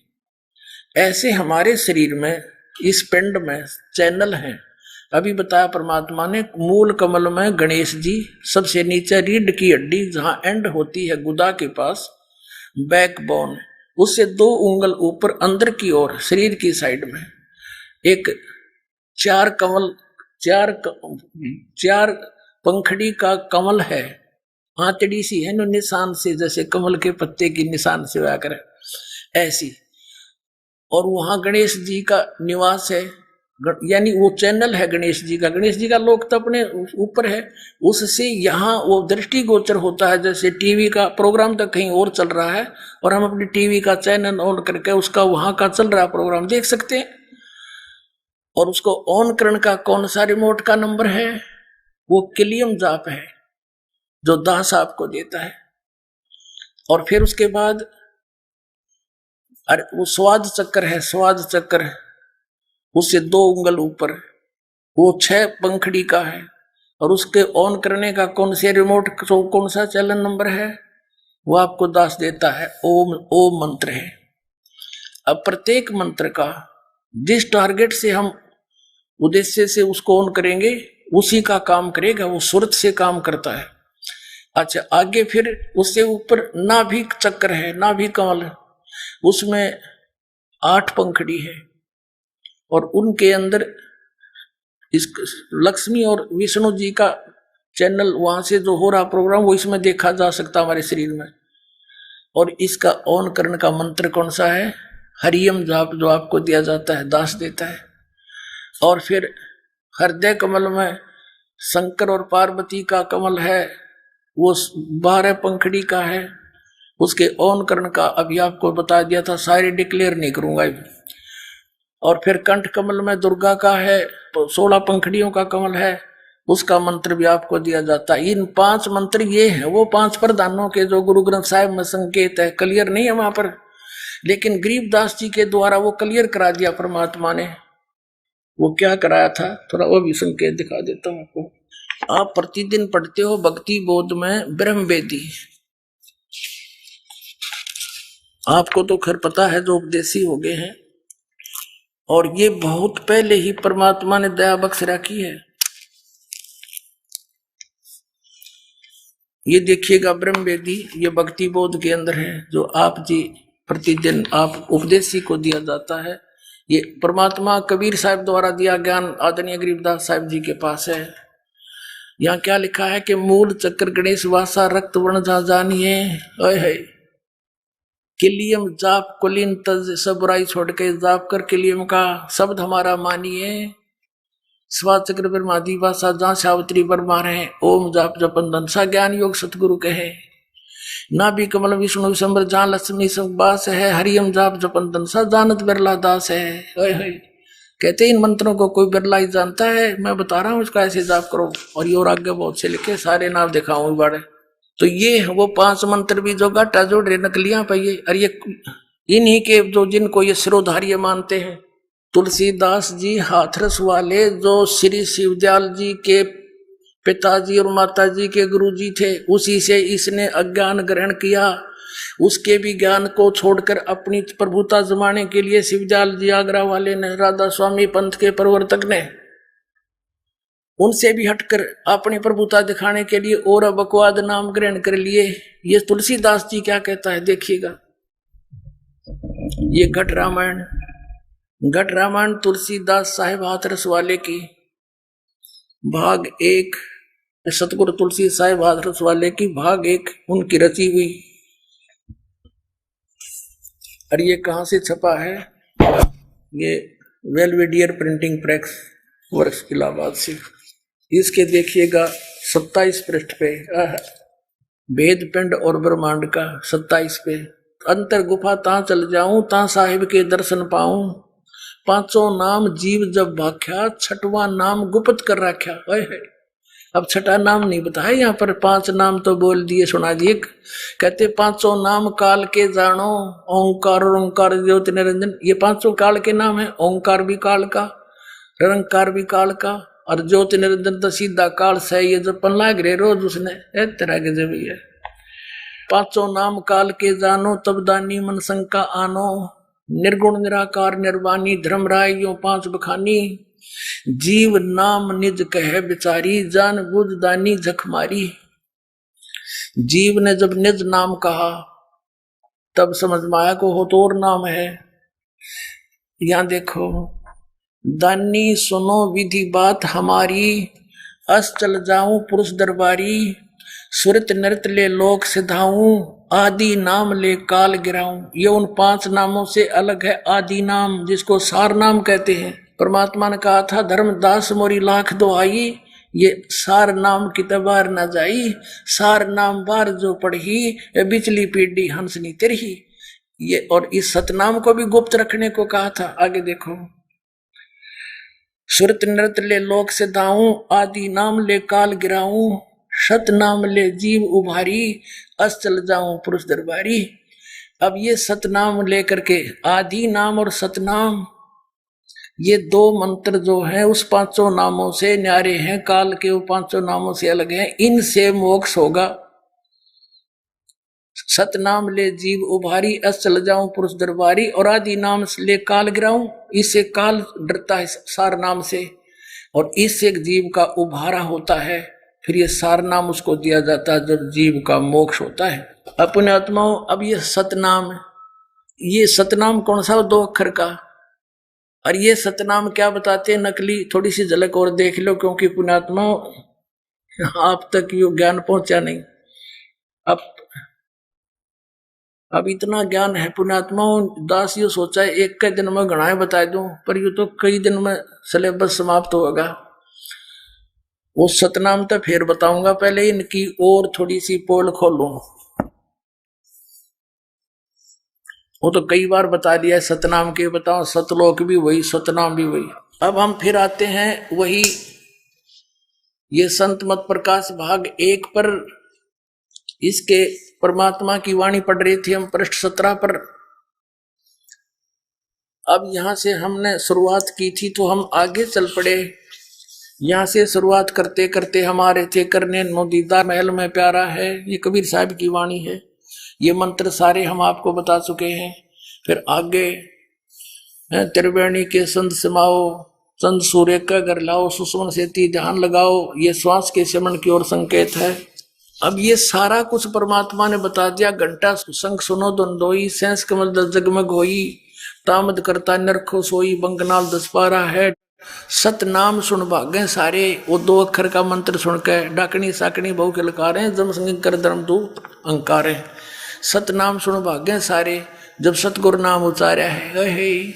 ऐसे हमारे शरीर में, इस पिंड में चैनल हैं। अभी बताया परमात्मा ने, मूल कमल में गणेश जी, सबसे नीचे रीढ़ की हड्डी जहां एंड होती है गुदा के पास, बैकबोन, उससे 2 उंगल ऊपर अंदर की ओर शरीर की साइड में एक 4 कमल, 4 पंखड़ी का कमल है, आंतड़ी सी है, निशान से, जैसे कमल के पत्ते की निशान से हुआ करे ऐसी। और वहां गणेश जी का निवास है, यानी वो चैनल है गणेश जी का। गणेश जी का लोक तो अपने ऊपर है, उससे यहाँ वो दृष्टिगोचर होता है। जैसे टीवी का प्रोग्राम तो कहीं और चल रहा है और हम अपनी टीवी का चैनल ऑन करके उसका वहां का चल रहा प्रोग्राम देख सकते हैं। और उसको ऑन करने का कौन सा रिमोट का नंबर है, वो किलियम जाप है जो दास आपको देता है। और फिर उसके बाद वो स्वाद चक्र है, स्वाद चक्र, उससे 2 उंगल ऊपर, वो 6 पंखड़ी का है। और उसके ऑन करने का कौन से रिमोट, कौन सा चैनल नंबर है, वो आपको दास देता है। ओम, ओम मंत्र है। अब प्रत्येक मंत्र का जिस टारगेट से हम उद्देश्य से उसको ऑन करेंगे, उसी का काम करेगा, वो सुरत से काम करता है। अच्छा, आगे फिर उससे ऊपर नाभिक चक्र है, नाभिक कमल, उसमें 8 पंखड़ी है। और उनके अंदर इस लक्ष्मी और विष्णु जी का चैनल, वहां से जो हो रहा प्रोग्राम वो इसमें देखा जा सकता हमारे शरीर में। और इसका ऑन करने का मंत्र कौन सा है, हरियम जाप, जो आपको दिया जाता है, दास देता है। और फिर हृदय कमल में शंकर और पार्वती का कमल है, वो 12 पंखड़ी का है। उसके ऑन करने का अभी आपको बता दिया था, सारे डिक्लेयर नहीं करूंगा। और फिर कंठ कमल में दुर्गा का है, 16 पंखड़ियों का कमल है, उसका मंत्र भी आपको दिया जाता है। इन 5 मंत्र ये हैं, वो 5 प्रधानों के जो गुरु ग्रंथ साहिब में संकेत है, क्लियर नहीं है वहां पर, लेकिन गरीबदास जी के द्वारा वो क्लियर करा दिया परमात्मा ने। वो क्या कराया था, थोड़ा वो भी संकेत दिखा देता हूं आपको। आप प्रतिदिन पढ़ते हो भक्ति बोध में ब्रह्म वेदी, आपको तो खैर पता है जो उपदेशी हो गए हैं। और ये बहुत पहले ही परमात्मा ने दया बख्श रखी है। ये देखिएगा ब्रह्म वेदी, ये भक्ति बोध के अंदर है, जो आप जी प्रतिदिन आप उपदेशी को दिया जाता है। ये परमात्मा कबीर साहब द्वारा दिया ज्ञान आदरणीय गरीबदास साहब जी के पास है। यहाँ क्या लिखा है कि मूल चक्र गणेश वासा रक्त वर्ण जा जानिए, ओए है किलियम जाप कुलीन तज, सब बुराई छोड़ के जाप कर किलियम का शब्द हमारा मानिए। स्वाद चक्र ब्रह्मादि भाषा जहाँ सावित्री ब्रह्मा रहे, ओम जाप जपन धनसा ज्ञान योग सतगुरु कहे। ना भी कमल विष्णु विशंबर जहाँ लक्ष्मी सब बास है, हरियम जाप जपन धनसा जानत बिरला दास है। कहते इन मंत्रों को कोई बिरला ही जानता है, मैं बता रहा हूँ इसका ऐसे जाप करो। और ये और आगे बहुत से लिखे, सारे नाम दिखाऊं बड़े। तो ये वो 5 मंत्र भी जो गाटा जोड़ रहे नकलियां पाइए, और ये इन्हीं के जो जिनको ये सिरोधार्य मानते हैं। तुलसीदास जी हाथरस वाले जो श्री शिवदयाल जी के पिताजी और माताजी के गुरुजी थे, उसी से इसने अज्ञान ग्रहण किया। उसके भी ज्ञान को छोड़कर अपनी प्रभुता जमाने के लिए शिवदयाल जी आगरा वाले ने, राधा स्वामी पंथ के प्रवर्तक ने, उनसे भी हटकर अपनी प्रभुता दिखाने के लिए और बकवाद नाम ग्रहण कर लिए। ये तुलसीदास जी क्या कहता है देखिएगा। ये घट रामायण तुलसीदास साहिब हाथरस वाले की भाग 1, सतगुरु तुलसी साहिब हाथरस वाले की भाग 1 उनकी रची हुई। और ये कहां से छपा है? ये वेलवेडियर प्रिंटिंग प्रेस वर्क्स इलाहाबाद से। इसके देखिएगा 27 पृष्ठ पे भेद पिंड और ब्रह्मांड का 27 पे। अंतर गुफा ता चल जाऊं ता साहिब के दर्शन पाऊं, 5 नाम जीव जब भाख्या, 6वां नाम गुप्त कर रख्या। अब 6ठा नाम नहीं बताया यहाँ पर, 5 नाम तो बोल दिए सुना दिए। कहते 5 नाम काल के जानो, ओंकार ओंकार ज्योति निरंजन। ये 5 काल के नाम है। ओंकार भी काल का, निरंकार भी काल का, और ज्योति निरंजन तो सीधा काल से ये जपन लाग रहे रोज उसने तरह के जब है। 5 नाम काल के जानो, तब दानी मन शंका आनो, निर्गुण निराकार निर्वाणी धर्म राय यो 5 बखानी, जीव नाम निज कहे बिचारी, जान बुझ दानी झक मारी। जीव ने जब निज नाम कहा तब समझ में आया को हो तो और नाम है। यहां देखो, दानी सुनो विधि बात हमारी, अस चल जाऊं पुरुष दरबारी, सुरत नृत ले लोक सिधाऊं, आदि नाम ले काल गिराऊं। ये उन 5 नामों से अलग है आदि नाम, जिसको सार नाम कहते हैं। परमात्मा ने कहा था धर्मदास मोरी लाख दुहाई, ये सार नाम की तबार न जाई, सार नाम बार जो पढ़ी, ये बिचली पीढ़ी हंसनी तेरही। ये और इस सतनाम को भी गुप्त रखने को कहा था। आगे देखो, सुरत नृत ले लोक सिधाऊं, आदि नाम ले काल गिराऊं, सत नाम ले जीव उभारी, अस चल जाऊं पुरुष दरबारी। अब ये सतनाम लेकर के आदि नाम और सतनाम, ये 2 मंत्र जो हैं उस 5 नामों से न्यारे हैं, काल के वो 5 नामों से अलग हैं। इनसे मोक्ष होगा। सतनाम ले जीव उभारी, अस चल जाऊं पुरुष दरबारी, और आदि नाम ले काल गिराऊं। इससे काल डरता है सार नाम से, और इससे जीव का उभारा होता है। फिर ये सार नाम उसको दिया जाता है जब जीव का मोक्ष होता है। अपने आत्माओं, अब ये सतनाम, ये सतनाम कौन सा? 2 अक्षर का। और ये सतनाम क्या बताते हैं नकली, थोड़ी सी झलक और देख लो, क्योंकि पुण्यात्माओं आप तक यो ज्ञान पहुंचा नहीं। अब इतना ज्ञान है पुण्यात्माओं, दास यो सोचा है एक के दिन में गणाए बता दूं, पर यू तो कई दिन में सिलेबस समाप्त होगा। वो सतनाम तो फिर बताऊंगा, पहले इनकी और थोड़ी सी पोल खोलूं। वो तो कई बार बता दिया है, सतनाम के बताओ, सतलोक भी वही, सतनाम भी वही। अब हम फिर आते हैं वही, ये संत मत प्रकाश भाग 1 पर, इसके परमात्मा की वाणी पढ़ रही थी हम पृष्ठ 17 पर। अब यहां से हमने शुरुआत की थी तो हम आगे चल पड़े। यहां से शुरुआत करते करते हमारे थे करने नोदीदा महल में प्यारा है, ये कबीर साहब की वाणी है। ये मंत्र सारे हम आपको बता चुके हैं। फिर आगे त्रिवेणी के संत समाओ, चंद सूर्य का घर लाओ, सुषमन से ध्यान लगाओ, ये श्वास के सिमरण की ओर संकेत है। अब ये सारा कुछ परमात्मा ने बता दिया। घंटा संग सुनो द्वंदोई, सेंस कमल दस जगमग होई, तामद करता नरखो सोई, बंगनाल 10 पारा है। सतनाम सुन भागे सारे, वो 2 अक्षर का मंत्र सुनकर डाकनी साकनी बहु के लकारे, जम संग कर धर्म दूत अंकारे। सतनाम सुन भागे सारे, जब सतगुरु नाम उचारा है।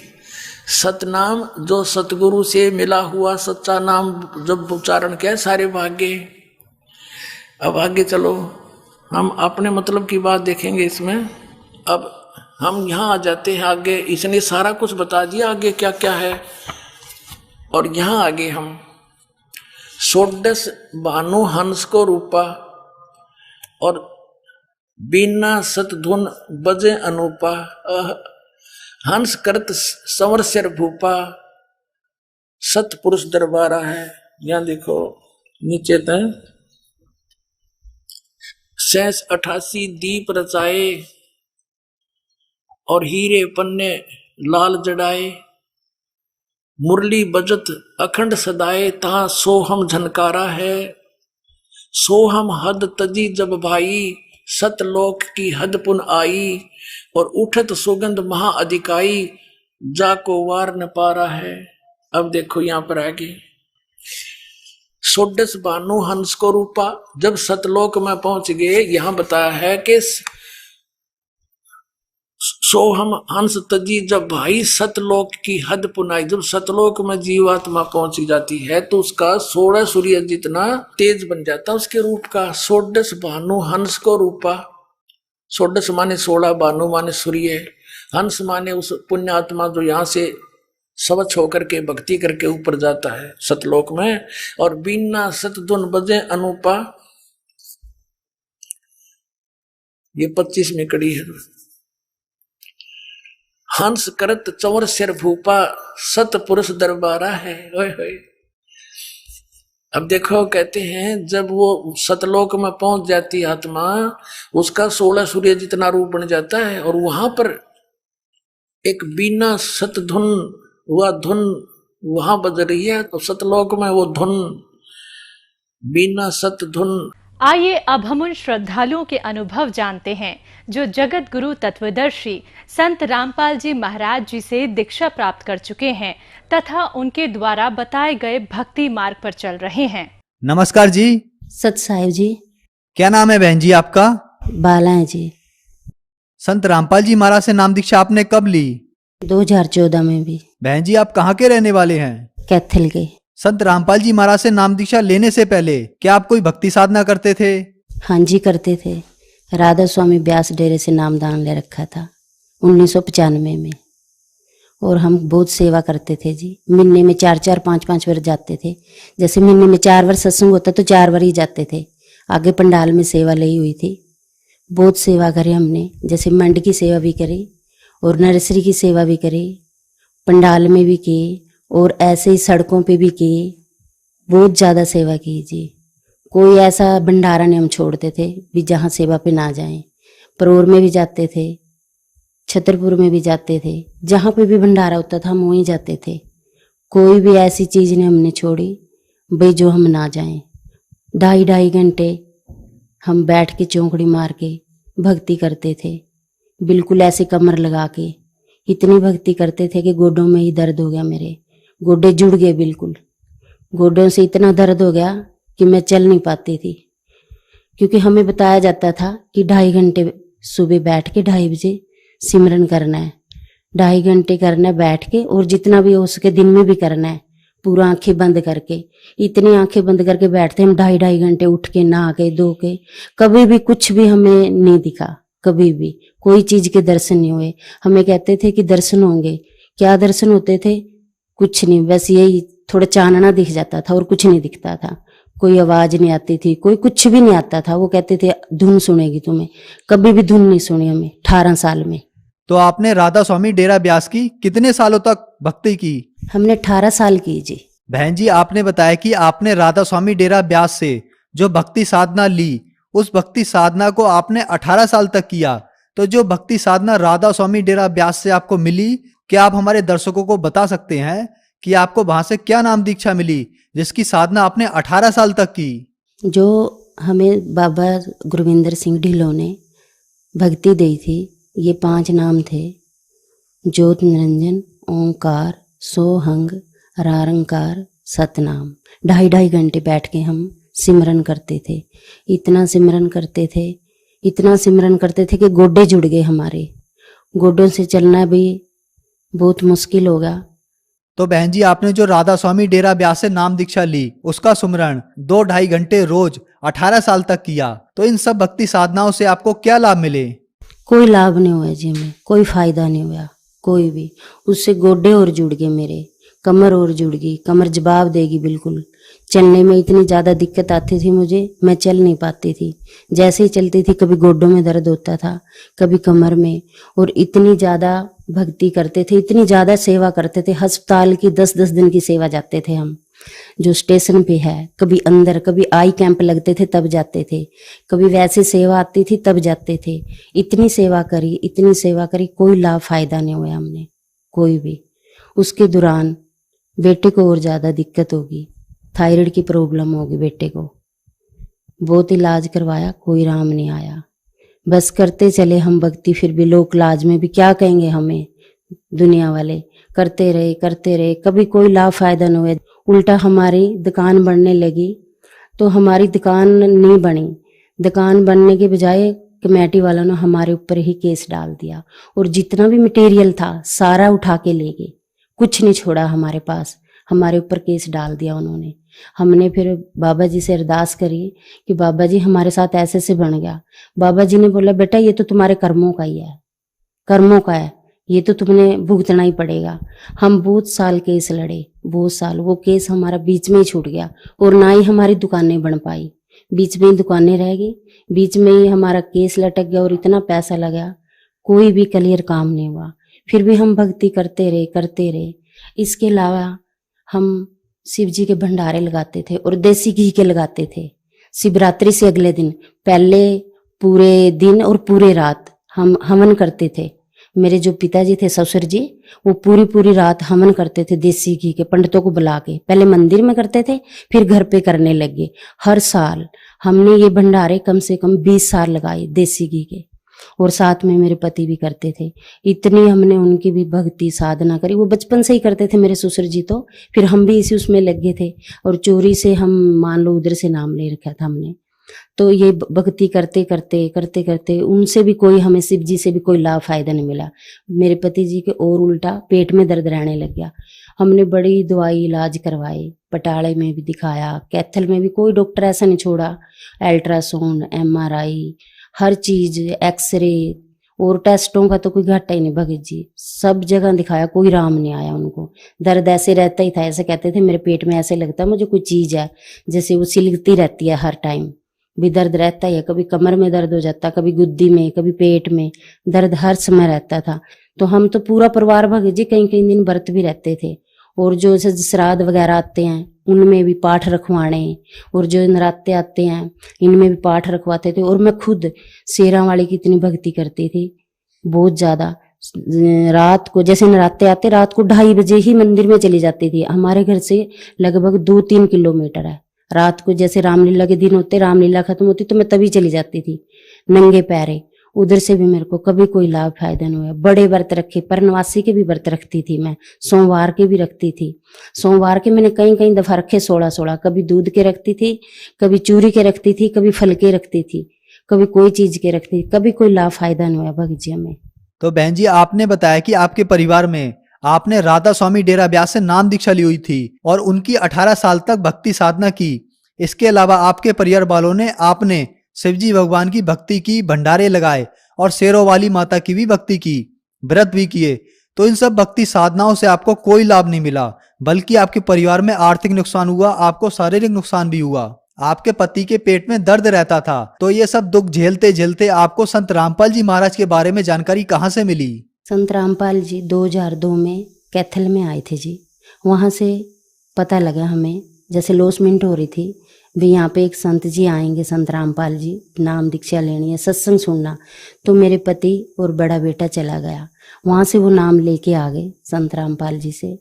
सतनाम जो सतगुरु से मिला हुआ सच्चा नाम जब उच्चारण किया सारे भागे। अब आगे चलो, हम अपने मतलब की बात देखेंगे इसमें। अब हम यहाँ आ जाते हैं आगे, इसने सारा कुछ बता दिया आगे क्या क्या है। और यहाँ आगे हम षोडश भानु हंस को रूपा और बीना सतधुन बजे अनुपा, हंस करत संवर सिर भूपा, सतपुरुष दरबारा है। यहाँ देखो नीचे तक 88 दीप रचाए और हीरे पन्ने लाल जड़ाए, मुरली बजत अखंड सदाए, ता सोहम झनकारा है। सोहम हद तजी जब भाई, सतलोक की हद पुन आई, और उठत सुगंध महा अधिकाई, जाको वार न पारा है। अब देखो यहां पर आगे, षोडश भानु हंस को रूपा, जब सतलोक में पहुंच गए, यहां बताया है कि सोहम हंस तजी जब भाई, सतलोक की हद पुनाई, जब सतलोक में जीवात्मा पहुंची जाती है तो उसका 16 सूर्य जितना तेज बन जाता है उसके रूप का। षोडश भानु हंस को रूपा, षोडश माने 16, भानु माने सूर्य, हंस माने उस पुण्यात्मा जो यहाँ से स्वच्छ होकर के भक्ति करके ऊपर जाता है सतलोक में। और बीना सतधुन बजे अनुपा, ये 25 में कड़ी है। हंस करत चंवर सिर भूपा, सतपुरुष दरबारा है। ओए होए। अब देखो कहते हैं जब वो सतलोक में पहुंच जाती आत्मा, उसका 16 सूर्य जितना रूप बन जाता है। और वहां पर एक बीना सतधुन, वह धुन वहां बज रही है, तो सतलोक में वो धुन बीना सतधुन। आइए अब हम उन श्रद्धालुओं के अनुभव जानते हैं जो जगत गुरु तत्वदर्शी संत रामपाल जी महाराज जी से दीक्षा प्राप्त कर चुके हैं तथा उनके द्वारा बताए गए भक्ति मार्ग पर चल रहे हैं। नमस्कार जी। सत साहिब जी। क्या नाम है बहन जी आपका? बाला है जी। संत रामपाल जी महाराज से नाम दीक्षा आपने कब ली? 2014 में भी। बहन जी आप कहाँ के रहने वाले हैं? कैथल के। संत रामपाल जी महाराज से नाम दीक्षा लेने से पहले क्या आप कोई भक्ति साधना करते थे? हाँ जी करते थे। राधा स्वामी व्यास डेरे से नामदान ले रखा था 1995 में, और हम बहुत सेवा करते थे जी। महीने में 4-4, 5-5 बार जाते थे। जैसे महीने में 4 बार सत्संग होता तो 4 बार ही जाते थे। आगे पंडाल में सेवा ली हुई थी, बहुत सेवा करी हमने। जैसे मंड की सेवा भी करी और नर्सरी की सेवा भी करी, पंडाल में भी की और ऐसे ही सड़कों पे भी की। बहुत ज़्यादा सेवा की जी। कोई ऐसा भंडारा नहीं हम छोड़ते थे भी जहाँ सेवा पे ना जाएं। परोर में भी जाते थे, छतरपुर में भी जाते थे, जहाँ पे भी भंडारा होता था हम वहीं जाते थे। कोई भी ऐसी चीज़ नहीं हमने छोड़ी भाई जो हम ना जाएं। 2.5 घंटे हम बैठ के चौंकड़ी मार के भक्ति करते थे, बिल्कुल ऐसे कमर लगा के। इतनी भक्ति करते थे कि गोडों में ही दर्द हो गया, मेरे गोडे जुड़ गए बिल्कुल। गोडों से इतना दर्द हो गया कि मैं चल नहीं पाती थी, क्योंकि हमें बताया जाता था कि 2.5 घंटे सुबह बैठ के 2:30 बजे सिमरन करना है। 2.5 घंटे करना है बैठ के, और जितना भी हो सके दिन में भी करना है, पूरा आंखें बंद करके। इतनी आंखें बंद करके बैठते हम 2.5 घंटे, उठ के नहा के धो के। कभी भी कुछ भी हमें नहीं दिखा, कभी भी कोई चीज के दर्शन नहीं हुए। हमें कहते थे कि दर्शन होंगे, क्या दर्शन होते थे? कुछ नहीं, बस यही थोड़ा चानना दिख जाता था और कुछ नहीं दिखता था। कोई आवाज नहीं आती थी, कोई कुछ भी नहीं आता था। वो कहते थे धुन सुनेगी तुम्हें, कभी भी धुन नहीं सुनी हमें 18 साल में। तो आपने राधा स्वामी डेरा ब्यास की कितने सालों तक भक्ति की? हमने 18 साल की जी। बहन जी आपने बताया कि आपने राधा स्वामी डेरा ब्यास से जो भक्ति साधना ली, उस भक्ति साधना को आपने 18 साल तक किया। तो जो भक्ति साधना राधा स्वामी डेरा ब्यास से आपको मिली, क्या आप हमारे दर्शकों को बता सकते हैं कि आपको वहां से क्या नाम दीक्षा मिली जिसकी साधना आपने 18 साल तक की? जो हमें बाबा गुरविंदर सिंह ढिल्लों ने भक्ति दी थी, ये 5 नाम थे: ज्योत निरंजन, ओंकार, सोहंग, रारंकार, सतनाम। 2.5 घंटे बैठ के हम सिमरन करते थे। इतना सिमरन करते थे, इतना सिमरन करते थे कि गोडे जुड़ गए हमारे, गोडों से चलना भी बहुत मुश्किल होगा। तो बहन जी, आपने जो राधा स्वामी डेरा ब्यास से नाम दीक्षा ली, उसका सुमरण 2-2.5 घंटे रोज 18 साल तक किया, तो इन सब भक्ति साधनाओं से आपको क्या लाभ मिले? कोई लाभ नहीं हुआ जी, हमें कोई फायदा नहीं हुआ कोई भी। उससे गोडे और जुड़ गए मेरे, कमर और जुड़ गई, कमर जवाब देगी बिल्कुल। चलने में इतनी ज्यादा दिक्कत आती थी मुझे, मैं चल नहीं पाती थी। जैसे ही चलती थी कभी गोडों में दर्द होता था, कभी कमर में। और इतनी ज्यादा भक्ति करते थे, इतनी ज्यादा सेवा करते थे, अस्पताल की 10-10 दिन की सेवा जाते थे हम, जो स्टेशन पे है। कभी अंदर, कभी आई कैंप लगते थे तब जाते थे, कभी वैसे सेवा आती थी तब जाते थे। इतनी सेवा करी, इतनी सेवा करी, कोई लाभ फायदा नहीं हुआ हमने कोई भी। उसके दौरान बेटे को और ज्यादा दिक्कत होगी, थायराइड की प्रॉब्लम होगी बेटे को। बहुत इलाज करवाया, कोई राम नहीं आया। बस करते चले हम भक्ति, फिर भी लोक लाज में भी क्या कहेंगे हमें दुनिया वाले। करते रहे, कभी कोई लाभ फायदा नहीं हुआ। उल्टा हमारी दुकान बढ़ने लगी तो हमारी दुकान नहीं बनी। दुकान बनने के बजाय कमेटी वालों ने हमारे ऊपर ही केस डाल दिया, और जितना भी मटेरियल था सारा उठा के ले गए, कुछ नहीं छोड़ा हमारे पास। हमारे ऊपर केस डाल दिया उन्होंने। हमने फिर बाबा जी से अरदास करी कि बाबा जी हमारे साथ ऐसे से बन गया। बाबा जी ने बोला, बेटा ये तो तुम्हारे कर्मों का ही है, कर्मों का है, ये तो तुमने भुगतना ही पड़ेगा। हम बहुत साल केस लड़े, बहुत साल। वो केस हमारा बीच में ही छूट गया, और ना ही हमारी दुकानें बन पाई, बीच में ही दुकानें रह गई, बीच में ही हमारा केस लटक गया, और इतना पैसा लगा, कोई भी क्लियर काम नहीं हुआ। फिर भी हम भक्ति करते रहे। इसके अलावा हम शिव जी के भंडारे लगाते थे, और देसी घी के लगाते थे। शिवरात्रि से अगले दिन पहले पूरे दिन और पूरे रात हम हवन करते थे। मेरे जो पिताजी थे ससुर जी, वो पूरी रात हवन करते थे देसी घी के, पंडितों को बुला के। पहले मंदिर में करते थे, फिर घर पे करने लगे। हर साल हमने ये भंडारे कम से कम 20 साल लगाए देसी घी के, और साथ में मेरे पति भी करते थे। इतनी हमने उनकी भी भक्ति साधना करी। वो बचपन से ही करते थे मेरे ससुर जी, तो फिर हम भी इसी उसमें लगे थे, और चोरी से हम मान लो उधर से नाम ले रखा था हमने। तो ये भक्ति करते करते उनसे भी कोई, हमें शिव जी से भी कोई लाभ फायदा नहीं मिला। मेरे पति जी के और उल्टा पेट में दर्द रहने लग गया। हमने बड़ी दवाई इलाज करवाए, पटाले में भी दिखाया, कैथल में भी, कोई डॉक्टर ऐसा नहीं छोड़ा। अल्ट्रासाउंड, MRI, हर चीज, एक्सरे और टेस्टों का तो कोई घाटा ही नहीं भगत जी। सब जगह दिखाया, कोई राम नहीं आया उनको। दर्द ऐसे रहता ही था, ऐसे कहते थे मेरे पेट में ऐसे लगता है मुझे कोई चीज है, जैसे वो सिलगती रहती है हर टाइम। भी दर्द रहता ही है, कभी कमर में दर्द हो जाता, कभी गुद्दी में, कभी पेट में दर्द हर समय रहता था। तो हम तो पूरा परिवार भगत जी कई दिन व्रत भी रहते थे। और जो ऐसे श्राद्ध वगैरह आते हैं उनमें भी पाठ रखवाने, और जो नराते आते हैं इनमें भी पाठ रखवाते थे। और मैं खुद शेरा वाली की इतनी भक्ति करती थी, बहुत ज्यादा। रात को जैसे नराते आते, रात को 2:30 बजे ही मंदिर में चली जाती थी। हमारे घर से लगभग 2-3 किलोमीटर है। रात को जैसे रामलीला के दिन होते, रामलीला खत्म होती तो मैं तभी चली जाती थी नंगे पैरे। उधर से भी मेरे को कभी कोई लाभ फायदा नहीं हुआ। बड़े व्रत रखे, परनवासी के भी व्रत रखती थी मैं, सोमवार के भी रखती थी। सोमवार के मैंने कई दफा रखे, 16-16। कभी दूध के रखती थी, कभी चूरी के रखती थी, कभी फल के रखती थी, कभी कोई चीज के रखती थी। कभी कोई लाभ फायदा नहीं हुआ भगत जी हमें। तो बहन जी, आपने बताया कि आपके परिवार में आपने राधा स्वामी डेरा ब्यास से नाम दीक्षा ली हुई थी और उनकी 18 साल तक भक्ति साधना की। इसके अलावा आपके परिवार वालों ने आपने शिवजी भगवान की भक्ति की, भंडारे लगाए और शेरों वाली माता की भी भक्ति की, व्रत भी किए। तो इन सब भक्ति साधनाओं से आपको कोई लाभ नहीं मिला, बल्कि आपके परिवार में आर्थिक नुकसान हुआ, आपको शारीरिक नुकसान भी हुआ। आपके पति के पेट में दर्द रहता था। तो ये सब दुख झेलते झेलते आपको संत रामपाल जी महाराज के बारे में जानकारी कहाँ से मिली? संत रामपाल जी 2002 में कैथल में आए थे जी। वहां से पता लगा हमें, जैसे लॉसमेंट हो रही थी भी, यहाँ पे एक संत जी आएंगे, संत रामपाल जी, नाम दीक्षा लेनी है, सत्संग सुनना। तो मेरे पति और बड़ा बेटा चला गया, वहां से वो नाम लेके आ गए संत रामपाल जी से।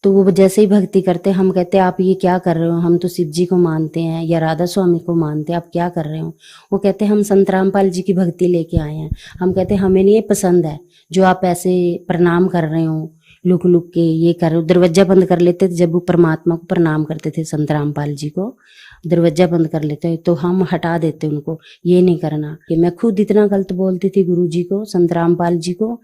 तो वो जैसे ही भक्ति करते, हम कहते आप ये क्या कर रहे हो, हम तो शिव जी को मानते हैं या राधा स्वामी को मानते हैं, आप क्या कर रहे हो? वो कहते हम संत रामपाल जी की भक्ति लेके आए हैं। हम कहते हमें नहीं ये पसंद है जो आप ऐसे प्रणाम कर रहे हो, लुक लुक के ये कर, दरवाजा बंद कर लेते थे। जब वो परमात्मा को प्रणाम करते थे, संत रामपाल जी को दरवाजा बंद कर लेते तो हम हटा देते उनको, ये नहीं करना। कि मैं खुद इतना गलत बोलती थी गुरु जी को, संत रामपाल जी को,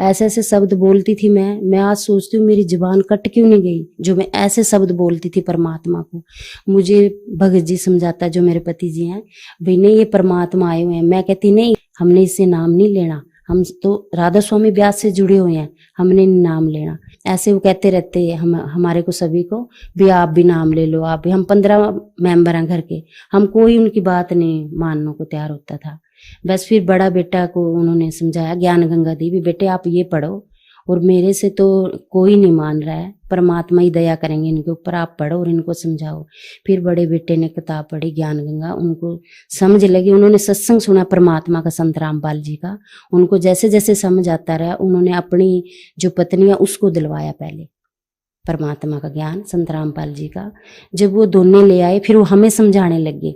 ऐसे ऐसे शब्द बोलती थी। मैं आज सोचती हूँ मेरी जुबान कट क्यों नहीं गई, जो मैं ऐसे शब्द बोलती थी परमात्मा को। मुझे भगत जी समझाता, जो मेरे पति जी हैं, भाई नहीं ये परमात्मा आए हुए हैं। मैं कहती नहीं, हमने इससे नाम नहीं लेना, हम तो राधा स्वामी ब्यास से जुड़े हुए हैं, हमने नाम लेना। ऐसे वो कहते रहते हैं हमारे को सभी को भी, आप भी नाम ले लो, आप भी। हम 15 मेंबर हैं घर के, हम कोई उनकी बात नहीं मानने को तैयार होता था। बस फिर बड़ा बेटा को उन्होंने समझाया, ज्ञान गंगा दी, भी बेटे आप ये पढ़ो, और मेरे से तो कोई नहीं मान रहा है, परमात्मा ही दया करेंगे इनके ऊपर, आप पढ़ो और इनको समझाओ। फिर बड़े बेटे ने किताब पढ़ी ज्ञान गंगा, उनको समझ लगी। उन्होंने सत्संग सुना परमात्मा का, संत रामपाल जी का, उनको जैसे जैसे समझ आता रहा, उन्होंने अपनी जो पत्नी है उसको दिलवाया पहले परमात्मा का ज्ञान, संत रामपाल जी का। जब वो दोनों ले आए, फिर वो हमें समझाने लगे,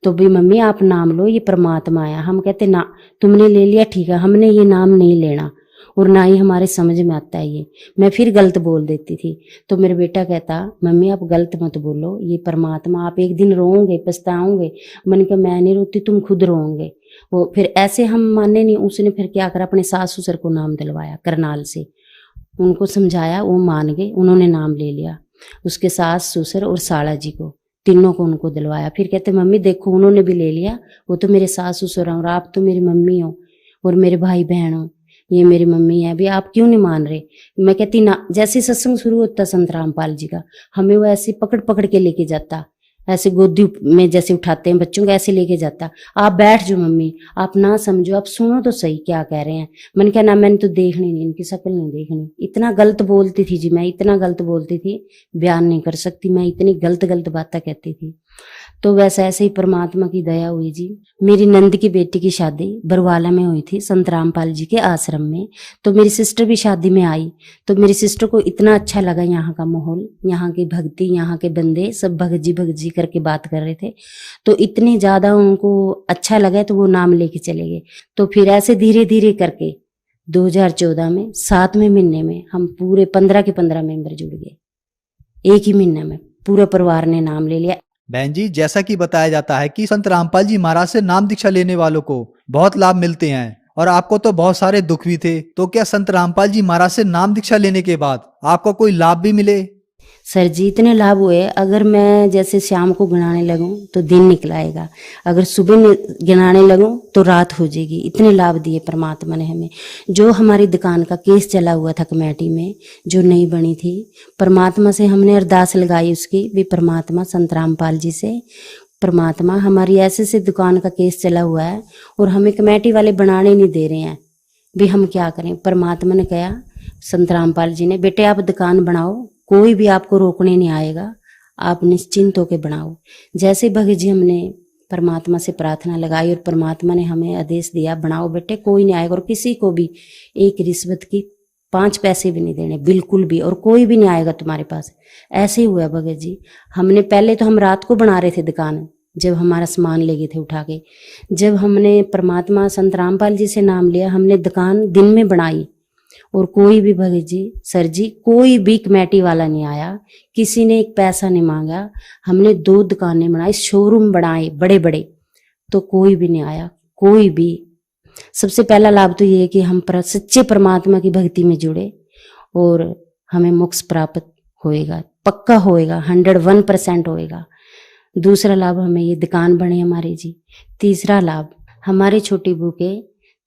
तो भी मम्मी आप नाम लो, ये परमात्मा आया। हम कहते ना, तुमने ले लिया ठीक है, हमने ये नाम नहीं लेना, और ना ही हमारे समझ में आता है ये। मैं फिर गलत बोल देती थी, तो मेरा बेटा कहता, मम्मी आप गलत मत बोलो, ये परमात्मा, आप एक दिन रोओगे, पछताओगे। मैंने कहा मैं नहीं रोती, तुम खुद रोओगे। वो फिर ऐसे हम माने नहीं। उसने फिर क्या करा, अपने सास ससुर को नाम दिलवाया करनाल से, उनको समझाया, वो मान गए, उन्होंने नाम ले लिया। उसके सास ससुर और साला जी को, तीनों को उनको दिलवाया। फिर कहते मम्मी देखो उन्होंने भी ले लिया, वो तो मेरे सास ससुर हैं, और आप तो मेरी मम्मी हो और मेरे भाई बहन हो, ये मेरी मम्मी है, अभी आप क्यों नहीं मान रहे। मैं कहती ना, जैसे सत्संग शुरू होता संत रामपाल जी का, हमें वो ऐसे पकड़ पकड़ के लेके जाता, ऐसे गोदी में जैसे उठाते हैं बच्चों को, ऐसे लेके जाता, आप बैठ जाओ मम्मी, आप ना समझो, आप सुनो तो सही क्या कह रहे हैं। मैंने कहा ना, मैंने तो देखनी नहीं, इनकी शक्ल नहीं देखनी। इतना गलत बोलती थी जी मैं, इतना गलत बोलती थी, बयान नहीं कर सकती, मैं इतनी गलत गलत बातें कहती थी। तो वैसे ऐसे ही परमात्मा की दया हुई जी। मेरी नंद की बेटी की शादी बरवाला में हुई थी, संत रामपाल जी के आश्रम में। तो मेरी सिस्टर भी शादी में आई, तो मेरी सिस्टर को इतना अच्छा लगा यहाँ का माहौल, यहाँ की भक्ति, यहाँ के बंदे सब भगत जी करके बात कर रहे थे, तो इतने ज्यादा उनको अच्छा लगा, तो वो नाम लेके चले गए। तो फिर ऐसे धीरे धीरे करके 2014 में 7वें महीने में हम पूरे 15 के 15 मेंबर जुड़ गए। एक ही महीने में पूरा परिवार ने नाम ले लिया। बहन जी, जैसा कि बताया जाता है कि संत रामपाल जी महाराज से नाम दीक्षा लेने वालों को बहुत लाभ मिलते हैं, और आपको तो बहुत सारे दुख भी थे, तो क्या संत रामपाल जी महाराज से नाम दीक्षा लेने के बाद आपको कोई लाभ भी मिले? सर जी इतने लाभ हुए, अगर मैं जैसे शाम को गिनाने लगूं तो दिन निकलाएगा, अगर सुबह गिनाने लगूं तो रात हो जाएगी। इतने लाभ दिए परमात्मा ने हमें। जो हमारी दुकान का केस चला हुआ था कमेटी में, जो नहीं बनी थी, परमात्मा से हमने अरदास लगाई उसकी भी, परमात्मा संत रामपाल जी से, परमात्मा हमारी ऐसे से दुकान का केस चला हुआ है और हमें कमेटी वाले बनाने नहीं दे रहे हैं, भी हम क्या करें। परमात्मा ने कहा संत रामपाल जी ने, बेटे आप दुकान बनाओ, कोई भी आपको रोकने नहीं आएगा, आप निश्चिंत होकर बनाओ। जैसे भगत जी हमने परमात्मा से प्रार्थना लगाई और परमात्मा ने हमें आदेश दिया, बनाओ बेटे, कोई नहीं आएगा, और किसी को भी एक रिश्वत की 5 पैसे भी नहीं देने, बिल्कुल भी, और कोई भी नहीं आएगा तुम्हारे पास। ऐसे ही हुआ भगत जी। हमने पहले तो हम रात को बना रहे थे दुकान, जब हमारा सामान ले गए थे उठा के। जब हमने परमात्मा संत रामपाल जी से नाम लिया, हमने दुकान दिन में बनाई, और कोई भी भगत जी, सर जी, कोई भी कमेटी वाला नहीं आया, किसी ने एक पैसा नहीं मांगा। हमने 2 दुकानें बनाई, शोरूम बनाए बड़े बड़े, तो कोई भी नहीं आया, कोई भी। सबसे पहला लाभ तो ये है कि हम सच्चे परमात्मा की भक्ति में जुड़े और हमें मोक्ष प्राप्त होएगा, पक्का होएगा, 101% होएगा। दूसरा लाभ हमें ये दुकान बने हमारी जी। तीसरा लाभ, हमारी छोटी बहू के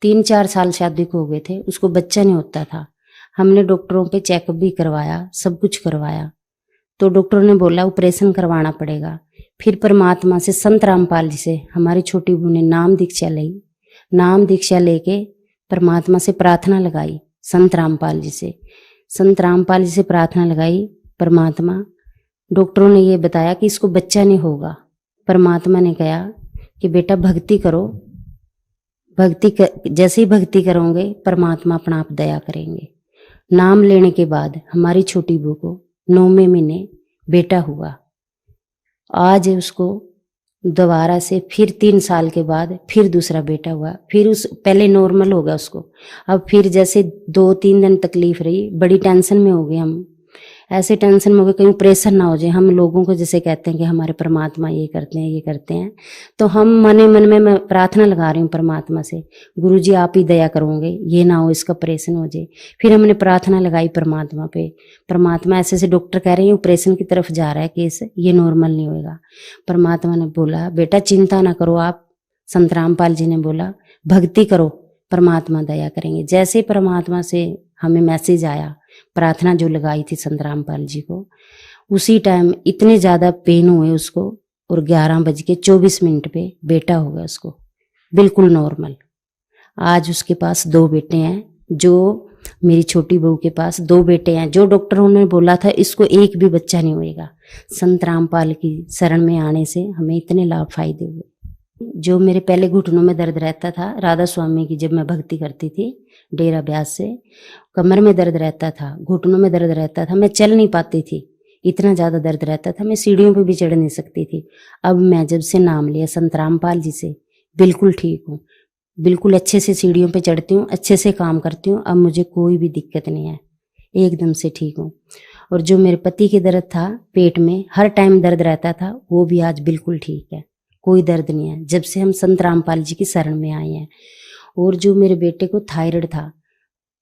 3-4 साल शादी को हो गए थे, उसको बच्चा नहीं होता था। हमने डॉक्टरों पे चेकअप भी करवाया, सब कुछ करवाया, तो डॉक्टर ने बोला ऑपरेशन करवाना पड़ेगा। फिर परमात्मा से संत रामपाल जी से हमारी छोटी बहू ने नाम दीक्षा ली। नाम दीक्षा लेके परमात्मा से प्रार्थना लगाई, संत रामपाल जी से, संत रामपाल जी से प्रार्थना लगाई। परमात्मा, डॉक्टरों ने ये बताया कि इसको बच्चा नहीं होगा। परमात्मा ने कहा कि बेटा भक्ति करो, जैसे ही भक्ति करोगे परमात्मा अपना आप दया करेंगे। नाम लेने के बाद हमारी छोटी बहू को 9वें महीने बेटा हुआ। आज उसको दोबारा से फिर 3 साल के बाद फिर दूसरा बेटा हुआ, फिर उस पहले नॉर्मल हो गया उसको, अब फिर जैसे 2-3 दिन तकलीफ रही, बड़ी टेंशन में हो गए हम, ऐसे टेंशन में हो गए कहीं प्रेशर ना हो जाए। हम लोगों को जैसे कहते हैं कि हमारे परमात्मा ये करते हैं ये करते हैं, तो हम मन में मैं प्रार्थना लगा रही हूँ परमात्मा से, गुरुजी आप ही दया करोगे, ये ना हो इसका ऑपरेशन हो जाए। फिर हमने प्रार्थना लगाई परमात्मा पे, परमात्मा ऐसे ऐसे डॉक्टर कह रहे हैं ऑपरेशन की तरफ जा रहा है केस, ये नॉर्मल नहीं होएगा। परमात्मा ने बोला बेटा चिंता ना करो आप, संत रामपाल जी ने बोला भक्ति करो, परमात्मा दया करेंगे। जैसे परमात्मा से हमें मैसेज आया, प्रार्थना जो लगाई थी संत रामपाल जी को, उसी टाइम इतने ज्यादा पेन हुए उसको, और 11:24 पे बेटा हो गया उसको, बिल्कुल नॉर्मल। आज उसके पास 2 बेटे हैं, जो मेरी छोटी बहू के पास 2 बेटे हैं, जो डॉक्टरों ने बोला था इसको एक भी बच्चा नहीं होएगा। संत रामपाल की शरण में आने से हमें इतने लाभ फायदे हुए। जो मेरे पहले घुटनों में दर्द रहता था, राधा स्वामी की जब मैं भक्ति करती थी डेरा ब्यास से, कमर में दर्द रहता था, घुटनों में दर्द रहता था, मैं चल नहीं पाती थी, इतना ज़्यादा दर्द रहता था, मैं सीढ़ियों पे भी चढ़ नहीं सकती थी। अब मैं जब से नाम लिया संत रामपाल जी से, बिल्कुल ठीक हूँ, बिल्कुल अच्छे से सीढ़ियों पे चढ़ती हूँ, अच्छे से काम करती हूँ, अब मुझे कोई भी दिक्कत नहीं है, एकदम से ठीक हूँ। और जो मेरे पति के दर्द था पेट में, हर टाइम दर्द रहता था, वो भी आज बिल्कुल ठीक है, कोई दर्द नहीं है, जब से हम संत रामपाल जी की शरण में आए हैं। और जो मेरे बेटे को थायराइड था,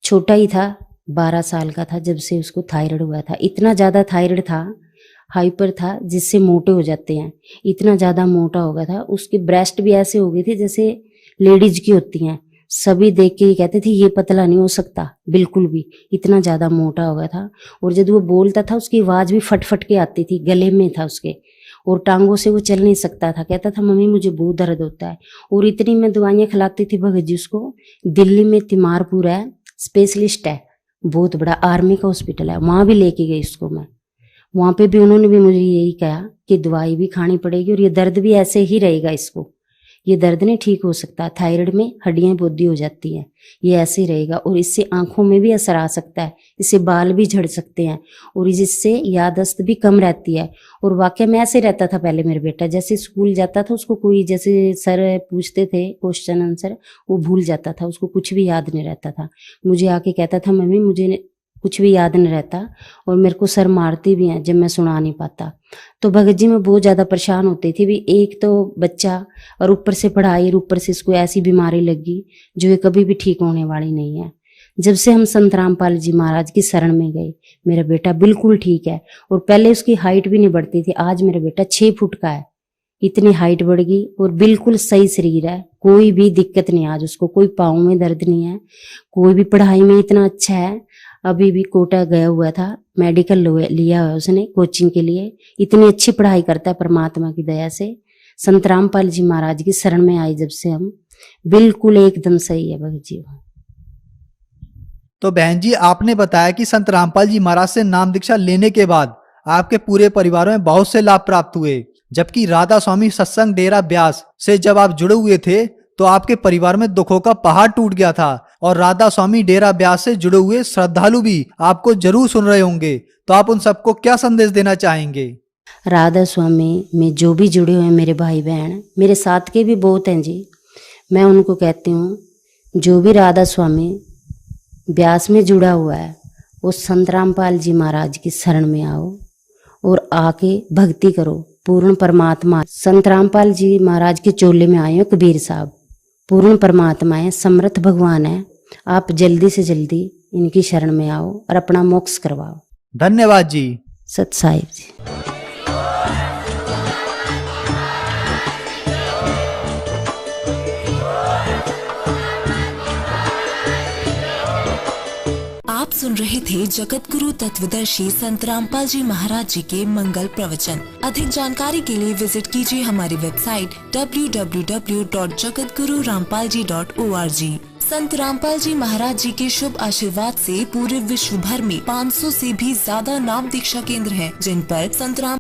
छोटा ही था, 12 साल का था जब से उसको थायराइड हुआ था, इतना ज़्यादा थायराइड था, हाइपर था, जिससे मोटे हो जाते हैं, इतना ज़्यादा मोटा हो गया था, उसके ब्रेस्ट भी ऐसे हो गई थी जैसे लेडीज की होती हैं, सभी देख के ये कहते थे ये पतला नहीं हो सकता बिल्कुल भी, इतना ज़्यादा मोटा हो गया था। और जब वो बोलता था उसकी आवाज़ भी फट फट के आती थी, गले में था उसके, और टांगों से वो चल नहीं सकता था, कहता था मम्मी मुझे बहुत दर्द होता है। और इतनी मैं दवाइयाँ खिलाती थी भगत जी उसको। दिल्ली में तिमारपुर है, स्पेशलिस्ट है, बहुत बड़ा आर्मी का हॉस्पिटल है, वहाँ भी लेके गई उसको मैं, वहाँ पे भी उन्होंने भी मुझे यही कहा कि दवाई भी खानी पड़ेगी और ये दर्द भी ऐसे ही रहेगा, इसको ये दर्द नहीं ठीक हो सकता, थायराइड में हड्डियां बोदी हो जाती हैं, ये ऐसे ही रहेगा, और इससे आंखों में भी असर आ सकता है, इससे बाल भी झड़ सकते हैं, और इससे याददाश्त भी कम रहती है। और वाकई में ऐसे रहता था पहले मेरा बेटा, जैसे स्कूल जाता था उसको कोई जैसे सर पूछते थे क्वेश्चन आंसर, वो भूल जाता था, उसको कुछ भी याद नहीं रहता था। मुझे आके कहता था मम्मी मुझे कुछ भी याद नहीं रहता, और मेरे को सर मारती भी हैं जब मैं सुना नहीं पाता। तो भगत जी मैं बहुत ज़्यादा परेशान होती थी भी, एक तो बच्चा और ऊपर से पढ़ाई और ऊपर से इसको ऐसी बीमारी लगी जो ये कभी भी ठीक होने वाली नहीं है। जब से हम संत रामपाल जी महाराज की शरण में गए, मेरा बेटा बिल्कुल ठीक है, और पहले उसकी हाइट भी नहीं बढ़ती थी, आज मेरा बेटा 6 फुट का है, इतनी हाइट बढ़ गई और बिल्कुल सही शरीर है, कोई भी दिक्कत नहीं आज उसको, कोई पाँव में दर्द नहीं है, कोई भी पढ़ाई में इतना अच्छा है। अभी भी कोटा गया हुआ था, मेडिकल लिया हुआ उसने कोचिंग के लिए, इतनी अच्छी पढ़ाई करता है परमात्मा की दया से। संत रामपाल जी महाराज की शरण में आई जब से हम, बिल्कुल एकदम सही है भगत जी। तो बहन जी आपने बताया कि संत रामपाल जी महाराज से नाम दीक्षा लेने के बाद आपके पूरे परिवार में बहुत से लाभ प्राप्त हुए, जबकि राधा स्वामी सत्संग डेरा ब्यास से जब आप जुड़े हुए थे तो आपके परिवार में दुखों का पहाड़ टूट गया था, और राधा स्वामी डेरा ब्यास से जुड़े हुए श्रद्धालु भी आपको जरूर सुन रहे होंगे, तो आप उन सबको क्या संदेश देना चाहेंगे? राधा स्वामी में जो भी जुड़े हुए हैं मेरे भाई बहन, मेरे साथ के भी बहुत हैं जी, मैं उनको कहती हूँ जो भी राधा स्वामी ब्यास में जुड़ा हुआ है वो संत रामपाल जी महाराज की शरण में आओ और आके भक्ति करो। पूर्ण परमात्मा संत रामपाल जी महाराज के चोले में आए हो कबीर साहब, पूर्ण परमात्मा है, समर्थ भगवान है, आप जल्दी से जल्दी इनकी शरण में आओ और अपना मोक्ष करवाओ। धन्यवाद जी। सत साहिब जी। आप सुन रहे थे जगत गुरु तत्वदर्शी संत रामपाल जी महाराज जी के मंगल प्रवचन। अधिक जानकारी के लिए विजिट कीजिए हमारी वेबसाइट www.jagatgururampalji.org। संत रामपाल जी महाराज जी के शुभ आशीर्वाद से पूरे विश्व भर में 500 से भी ज्यादा नाम दीक्षा केंद्र हैं, जिन पर संत राम